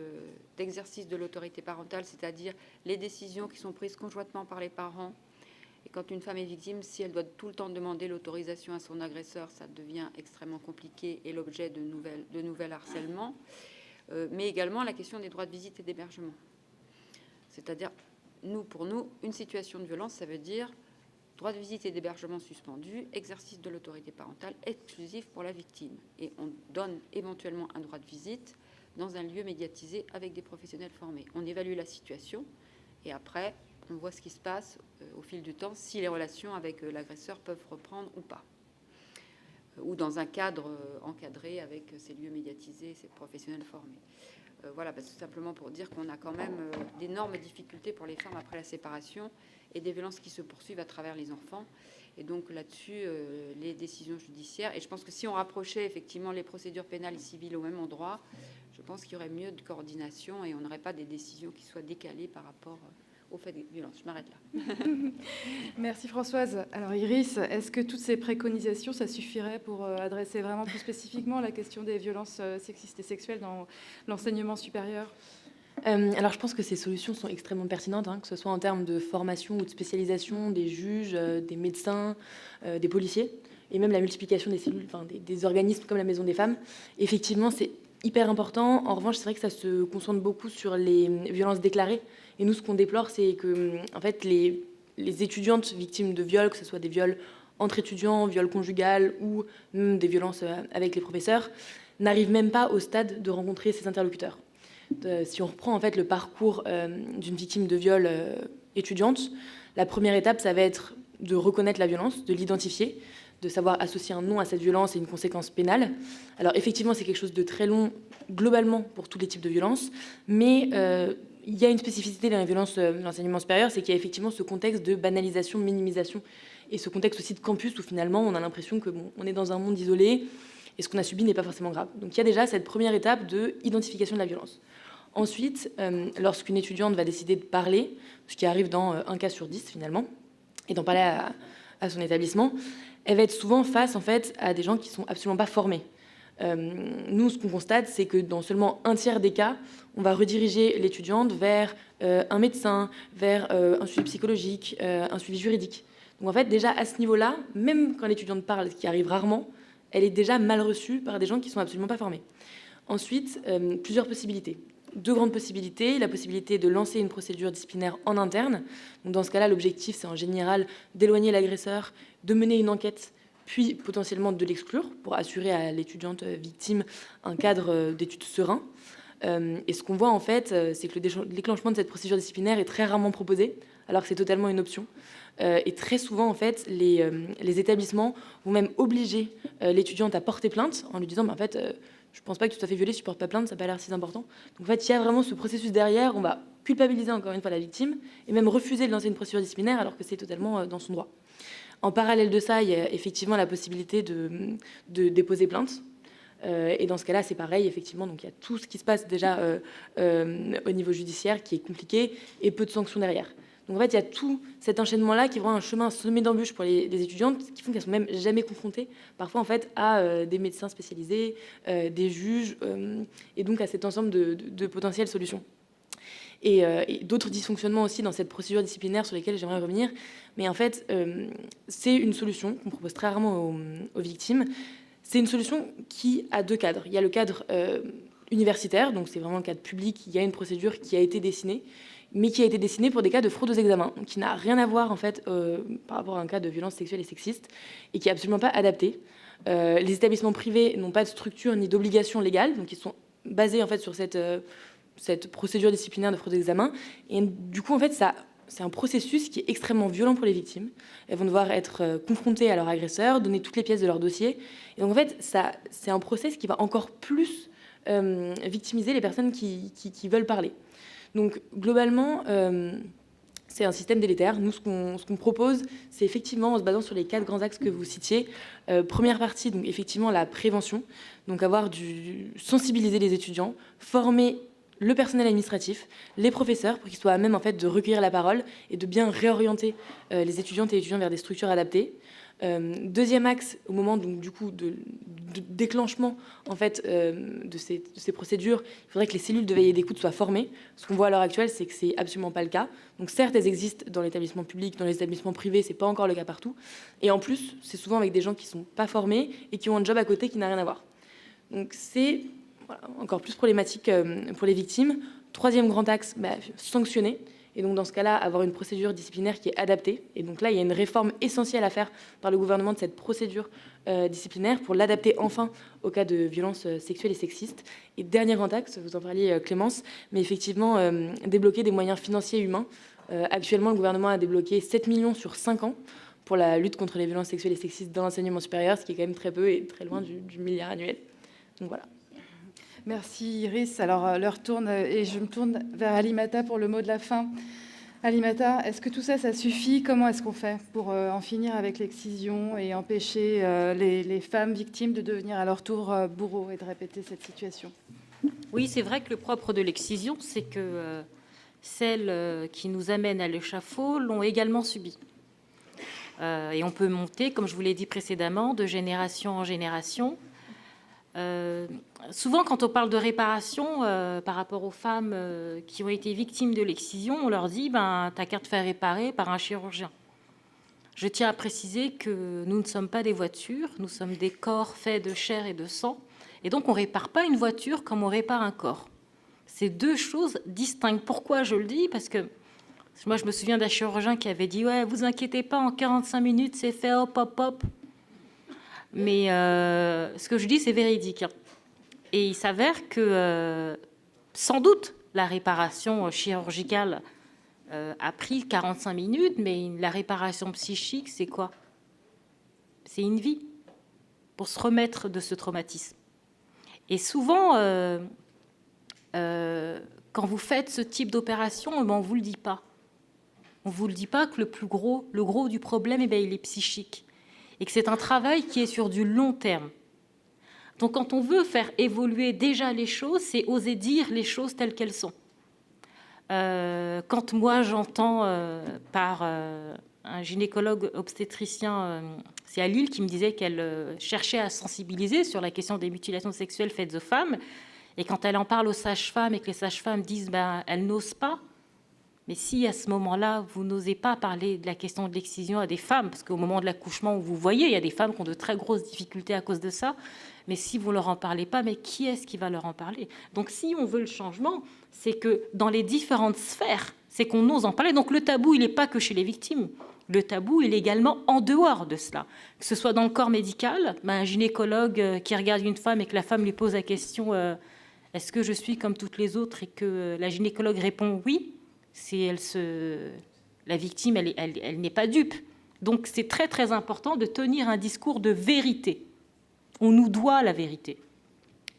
d'exercice de l'autorité parentale, c'est-à-dire les décisions qui sont prises conjointement par les parents. Et quand une femme est victime, si elle doit tout le temps demander l'autorisation à son agresseur, ça devient extrêmement compliqué et l'objet de nouvelles harcèlements. Mais également la question des droits de visite et d'hébergement. C'est-à-dire, pour nous, une situation de violence, ça veut dire droit de visite et d'hébergement suspendu, exercice de l'autorité parentale exclusif pour la victime. Et on donne éventuellement un droit de visite dans un lieu médiatisé avec des professionnels formés. On évalue la situation et après, on voit ce qui se passe au fil du temps, si les relations avec l'agresseur peuvent reprendre ou pas. Ou dans un cadre encadré avec ces lieux médiatisés, ces professionnels formés. Voilà, tout simplement pour dire qu'on a quand même d'énormes difficultés pour les femmes après la séparation et des violences qui se poursuivent à travers les enfants. Et donc là-dessus, les décisions judiciaires. Et je pense que si on rapprochait effectivement les procédures pénales et civiles au même endroit, je pense qu'il y aurait mieux de coordination et on n'aurait pas des décisions qui soient décalées par rapport au fait des violences. Je m'arrête là. Merci Françoise. Alors Iris, est-ce que toutes ces préconisations, ça suffirait pour adresser vraiment plus spécifiquement la question des violences sexistes et sexuelles dans l'enseignement supérieur ? Alors je pense que ces solutions sont extrêmement pertinentes, que ce soit en termes de formation ou de spécialisation des juges, des médecins, des policiers, et même la multiplication des cellules, des organismes comme la Maison des femmes. Effectivement, c'est hyper important. En revanche, c'est vrai que ça se concentre beaucoup sur les violences déclarées. Et nous, ce qu'on déplore, c'est que en fait, les étudiantes victimes de viols, que ce soit des viols entre étudiants, viol conjugal ou même des violences avec les professeurs, n'arrivent même pas au stade de rencontrer ces interlocuteurs. Si on reprend en fait le parcours d'une victime de viol étudiante, la première étape, ça va être de reconnaître la violence, de l'identifier, de savoir associer un nom à cette violence et une conséquence pénale. Alors effectivement, c'est quelque chose de très long globalement pour tous les types de violences, mais il y a une spécificité dans les violences de l'enseignement supérieur, c'est qu'il y a effectivement ce contexte de banalisation, minimisation, et ce contexte aussi de campus où finalement on a l'impression que on est dans un monde isolé et ce qu'on a subi n'est pas forcément grave. Donc il y a déjà cette première étape de identification de la violence. Ensuite, lorsqu'une étudiante va décider de parler, ce qui arrive dans 1 cas sur 10 finalement, et d'en parler à son établissement, elle va être souvent face en fait à des gens qui sont absolument pas formés. Nous, ce qu'on constate, c'est que dans seulement 1/3 des cas, on va rediriger l'étudiante vers un médecin, vers un suivi psychologique, un suivi juridique. Donc en fait, déjà à ce niveau-là, même quand l'étudiante parle, ce qui arrive rarement, elle est déjà mal reçue par des gens qui sont absolument pas formés. Ensuite, plusieurs possibilités. 2 grandes possibilités. La possibilité de lancer une procédure disciplinaire en interne. Donc dans ce cas-là, l'objectif, c'est en général d'éloigner l'agresseur, de mener une enquête, puis potentiellement de l'exclure pour assurer à l'étudiante victime un cadre d'études serein. Et ce qu'on voit en fait, c'est que le déclenchement de cette procédure disciplinaire est très rarement proposé, alors que c'est totalement une option. Et très souvent, en fait, les établissements vont même obliger l'étudiante à porter plainte en lui disant en fait, je ne pense pas que tu t'as fait violer si tu ne portes pas plainte, ça n'a pas l'air si important. Donc en fait, il y a vraiment ce processus derrière, on va culpabiliser encore une fois la victime et même refuser de lancer une procédure disciplinaire alors que c'est totalement dans son droit. En parallèle de ça, il y a effectivement la possibilité de déposer plainte. Et dans ce cas-là, c'est pareil, effectivement. Donc il y a tout ce qui se passe déjà au niveau judiciaire qui est compliqué et peu de sanctions derrière. Donc en fait, il y a tout cet enchaînement-là qui est vraiment un chemin semé d'embûches pour les étudiantes qui font qu'elles sont même jamais confrontées, parfois en fait, à des médecins spécialisés, des juges, et donc à cet ensemble de potentielles solutions. Et d'autres dysfonctionnements aussi dans cette procédure disciplinaire sur lesquels j'aimerais revenir. Mais en fait, c'est une solution qu'on propose très rarement aux victimes. C'est une solution qui a 2 cadres. Il y a le cadre universitaire, donc c'est vraiment le cadre public. Il y a une procédure qui a été dessinée, mais qui a été dessinée pour des cas de fraude aux examens, qui n'a rien à voir en fait par rapport à un cas de violence sexuelle et sexiste, et qui est absolument pas adapté. Les établissements privés n'ont pas de structure ni d'obligation légale, donc ils sont basés en fait sur cette procédure disciplinaire de fraude aux examens. Et du coup, en fait, c'est un processus qui est extrêmement violent pour les victimes. Elles vont devoir être confrontées à leur agresseur, donner toutes les pièces de leur dossier. Et donc, en fait, c'est un process qui va encore plus victimiser les personnes qui veulent parler. Donc, globalement, c'est un système délétère. Nous, ce qu'on propose, c'est effectivement, en se basant sur les 4 grands axes que vous citiez, première partie, donc effectivement, la prévention. Donc, sensibiliser les étudiants, former le personnel administratif, les professeurs, pour qu'ils soient à même en fait, de recueillir la parole et de bien réorienter les étudiantes et étudiants vers des structures adaptées. Deuxième axe, au moment donc, du coup, de déclenchement en fait, de ces procédures, il faudrait que les cellules de veille et d'écoute soient formées. Ce qu'on voit à l'heure actuelle, c'est que c'est absolument pas le cas. Donc certes, elles existent dans l'établissement public, dans les établissements privés, c'est pas encore le cas partout. Et en plus, c'est souvent avec des gens qui sont pas formés et qui ont un job à côté qui n'a rien à voir. Donc c'est encore plus problématique pour les victimes. Troisième grand axe, sanctionner. Et donc, dans ce cas-là, avoir une procédure disciplinaire qui est adaptée. Et donc là, il y a une réforme essentielle à faire par le gouvernement de cette procédure disciplinaire pour l'adapter enfin au cas de violences sexuelles et sexistes. Et dernier grand axe, vous en parliez Clémence, mais effectivement, débloquer des moyens financiers et humains. Actuellement, le gouvernement a débloqué 7 millions sur 5 ans pour la lutte contre les violences sexuelles et sexistes dans l'enseignement supérieur, ce qui est quand même très peu et très loin du milliard annuel. Donc voilà. Merci Iris. Alors l'heure tourne et je me tourne vers Alimata pour le mot de la fin. Alimata, est-ce que tout ça, ça suffit? Comment est-ce qu'on fait pour en finir avec l'excision et empêcher les femmes victimes de devenir à leur tour bourreaux et de répéter cette situation? Oui, c'est vrai que le propre de l'excision, c'est que celles qui nous amènent à l'échafaud l'ont également subi. Et on peut monter, comme je vous l'ai dit précédemment, de génération en génération. Souvent, quand on parle de réparation par rapport aux femmes qui ont été victimes de l'excision, on leur dit t'as qu'à te faire réparer par un chirurgien. Je tiens à préciser que nous ne sommes pas des voitures, nous sommes des corps faits de chair et de sang, et donc on ne répare pas une voiture comme on répare un corps. C'est 2 choses distinctes. Pourquoi je le dis? Parce que Moi, je me souviens d'un chirurgien qui avait dit « Ouais, vous inquiétez pas, en 45 minutes, c'est fait, hop, hop, hop. » Mais ce que je dis, c'est véridique. Hein. Et il s'avère que, sans doute, la réparation chirurgicale a pris 45 minutes, mais la réparation psychique, c'est quoi? C'est une vie pour se remettre de ce traumatisme. Et souvent, quand vous faites ce type d'opération, on ne vous le dit pas. On ne vous le dit pas que le gros du problème, il est psychique. Et que c'est un travail qui est sur du long terme. Donc quand on veut faire évoluer déjà les choses, c'est oser dire les choses telles qu'elles sont. Quand moi j'entends par un gynécologue obstétricien, c'est à Lille, qui me disait qu'elle cherchait à sensibiliser sur la question des mutilations sexuelles faites aux femmes, et quand elle en parle aux sages-femmes et que les sages-femmes disent elles n'osent pas, mais si à ce moment-là, vous n'osez pas parler de la question de l'excision à des femmes, parce qu'au moment de l'accouchement, vous voyez, il y a des femmes qui ont de très grosses difficultés à cause de ça, mais si vous ne leur en parlez pas, mais qui est-ce qui va leur en parler? Donc si on veut le changement, c'est que dans les différentes sphères, c'est qu'on ose en parler. Donc le tabou, il n'est pas que chez les victimes. Le tabou, il est également en dehors de cela. Que ce soit dans le corps médical, un gynécologue qui regarde une femme et que la femme lui pose la question « Est-ce que je suis comme toutes les autres ?» et que la gynécologue répond « Oui », la victime, elle n'est pas dupe. Donc c'est très très important de tenir un discours de vérité. On nous doit la vérité.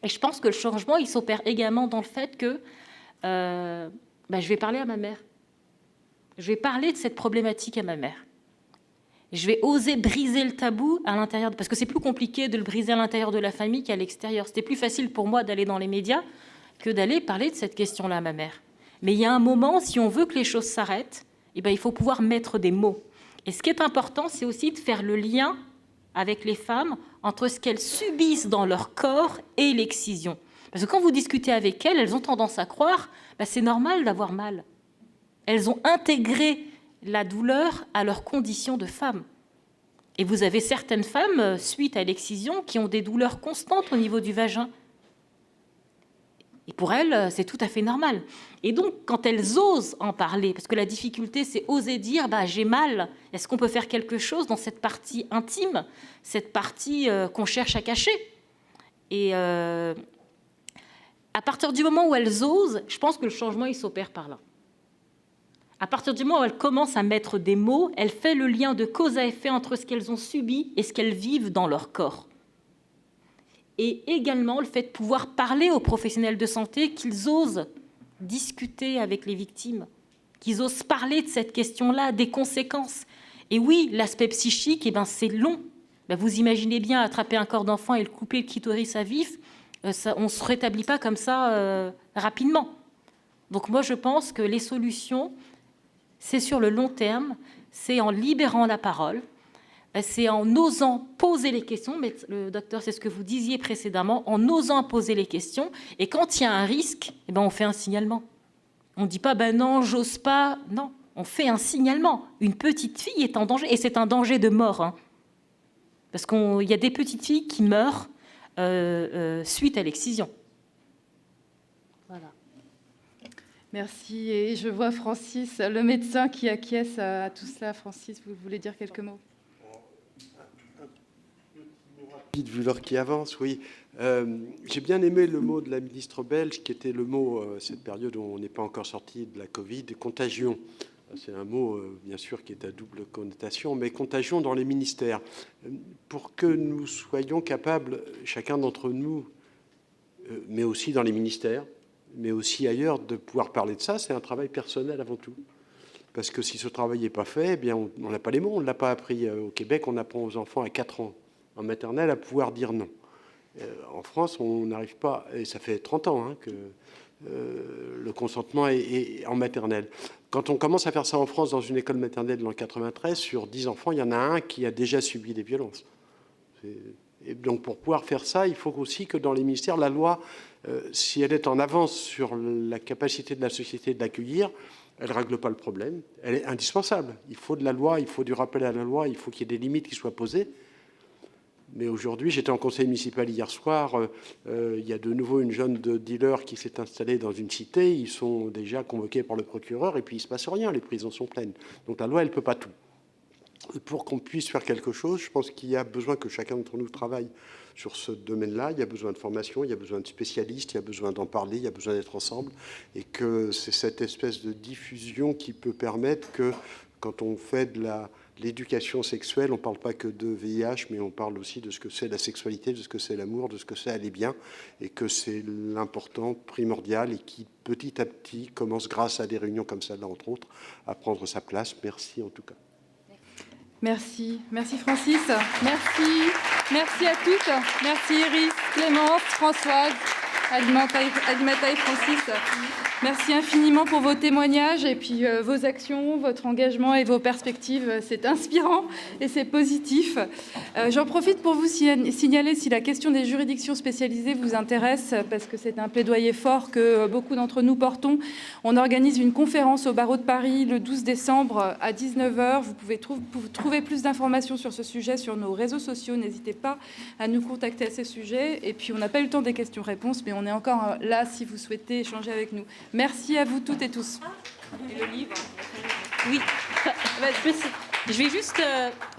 Et je pense que le changement, il s'opère également dans le fait que je vais parler à ma mère. Je vais parler de cette problématique à ma mère. Je vais oser briser le tabou à l'intérieur, parce que c'est plus compliqué de le briser à l'intérieur de la famille qu'à l'extérieur. C'était plus facile pour moi d'aller dans les médias que d'aller parler de cette question-là à ma mère. Mais il y a un moment, si on veut que les choses s'arrêtent, il faut pouvoir mettre des mots. Et ce qui est important, c'est aussi de faire le lien avec les femmes entre ce qu'elles subissent dans leur corps et l'excision. Parce que quand vous discutez avec elles, elles ont tendance à croire c'est normal d'avoir mal. Elles ont intégré la douleur à leur condition de femme. Et vous avez certaines femmes, suite à l'excision, qui ont des douleurs constantes au niveau du vagin. Et pour elles, c'est tout à fait normal. Et donc, quand elles osent en parler, parce que la difficulté, c'est oser dire « j'ai mal », est-ce qu'on peut faire quelque chose dans cette partie intime, cette partie qu'on cherche à cacher? Et à partir du moment où elles osent, je pense que le changement, il s'opère par là. À partir du moment où elles commencent à mettre des mots, elles font le lien de cause à effet entre ce qu'elles ont subi et ce qu'elles vivent dans leur corps. Et également le fait de pouvoir parler aux professionnels de santé, qu'ils osent discuter avec les victimes, qu'ils osent parler de cette question-là, des conséquences. Et oui, l'aspect psychique, c'est long. Vous imaginez bien attraper un corps d'enfant et le couper le clitoris à vif, on ne se rétablit pas comme ça rapidement. Donc moi, je pense que les solutions, c'est sur le long terme, c'est en libérant la parole, c'est en osant poser les questions, mais le docteur, c'est ce que vous disiez précédemment, en osant poser les questions. Et quand il y a un risque, on fait un signalement. On ne dit pas, non, j'ose pas. Non, on fait un signalement. Une petite fille est en danger, et c'est un danger de mort. Hein. Parce qu'il y a des petites filles qui meurent suite à l'excision. Voilà. Merci. Et je vois Francis, le médecin qui acquiesce à tout cela. Francis, vous voulez dire quelques mots? Vu l'heure qui avance, oui. J'ai bien aimé le mot de la ministre belge, qui était le mot, cette période où on n'est pas encore sorti de la Covid, contagion. C'est un mot, bien sûr, qui est à double connotation, mais contagion dans les ministères. Pour que nous soyons capables, chacun d'entre nous, mais aussi dans les ministères, mais aussi ailleurs, de pouvoir parler de ça, c'est un travail personnel avant tout. Parce que si ce travail n'est pas fait, on n'a pas les mots, on ne l'a pas appris. Au Québec, on apprend aux enfants à 4 ans en maternelle à pouvoir dire non. En France, on n'arrive pas, et ça fait 30 ans que le consentement est en maternelle. Quand on commence à faire ça en France dans une école maternelle en 93, sur 10 enfants, il y en a un qui a déjà subi des violences. Et donc pour pouvoir faire ça, il faut aussi que dans les ministères, la loi, si elle est en avance sur la capacité de la société de l'accueillir, elle ne règle pas le problème. Elle est indispensable. Il faut de la loi, il faut du rappel à la loi, il faut qu'il y ait des limites qui soient posées. Mais aujourd'hui, j'étais en conseil municipal hier soir, il y a de nouveau une jeune dealer qui s'est installée dans une cité, ils sont déjà convoqués par le procureur et puis il ne se passe rien, les prisons sont pleines. Donc la loi, elle ne peut pas tout. Pour qu'on puisse faire quelque chose, je pense qu'il y a besoin que chacun d'entre nous travaille sur ce domaine-là. Il y a besoin de formation, il y a besoin de spécialistes, il y a besoin d'en parler, il y a besoin d'être ensemble. Et que c'est cette espèce de diffusion qui peut permettre que, quand on fait de l'éducation sexuelle, on ne parle pas que de VIH, mais on parle aussi de ce que c'est la sexualité, de ce que c'est l'amour, de ce que c'est aller bien, et que c'est l'important, primordial, et qui, petit à petit, commence, grâce à des réunions comme celle-là, entre autres, à prendre sa place. Merci en tout cas. Merci. Merci Francis. Merci. Merci à toutes. Merci Iris, Clémence, Françoise, Alimata et Francis. Merci infiniment pour vos témoignages et puis vos actions, votre engagement et vos perspectives. C'est inspirant et c'est positif. J'en profite pour vous signaler, si la question des juridictions spécialisées vous intéresse, parce que c'est un plaidoyer fort que beaucoup d'entre nous portons. On organise une conférence au barreau de Paris le 12 décembre à 19h. Vous pouvez trouver plus d'informations sur ce sujet sur nos réseaux sociaux. N'hésitez pas à nous contacter à ce sujet. Et puis, on n'a pas eu le temps des questions-réponses, mais on est encore là si vous souhaitez échanger avec nous. Merci à vous toutes et tous. Et le livre. Oui, je vais juste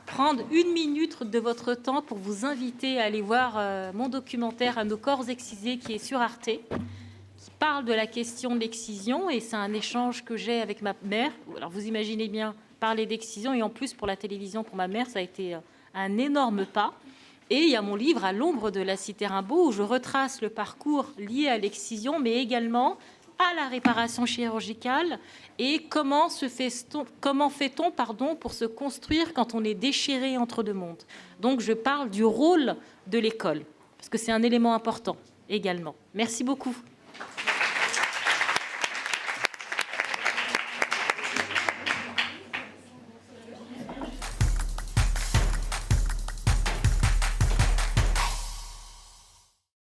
prendre 1 minute de votre temps pour vous inviter à aller voir mon documentaire « À nos corps excisés » qui est sur Arte, qui parle de la question de l'excision, et c'est un échange que j'ai avec ma mère. Alors vous imaginez bien parler d'excision, et en plus pour la télévision, pour ma mère, ça a été un énorme pas. Et il y a mon livre « À l'ombre de la cité Rimbaud » où je retrace le parcours lié à l'excision, mais également à la réparation chirurgicale et comment fait-on pour se construire quand on est déchiré entre deux mondes. Donc je parle du rôle de l'école, parce que c'est un élément important également. Merci beaucoup.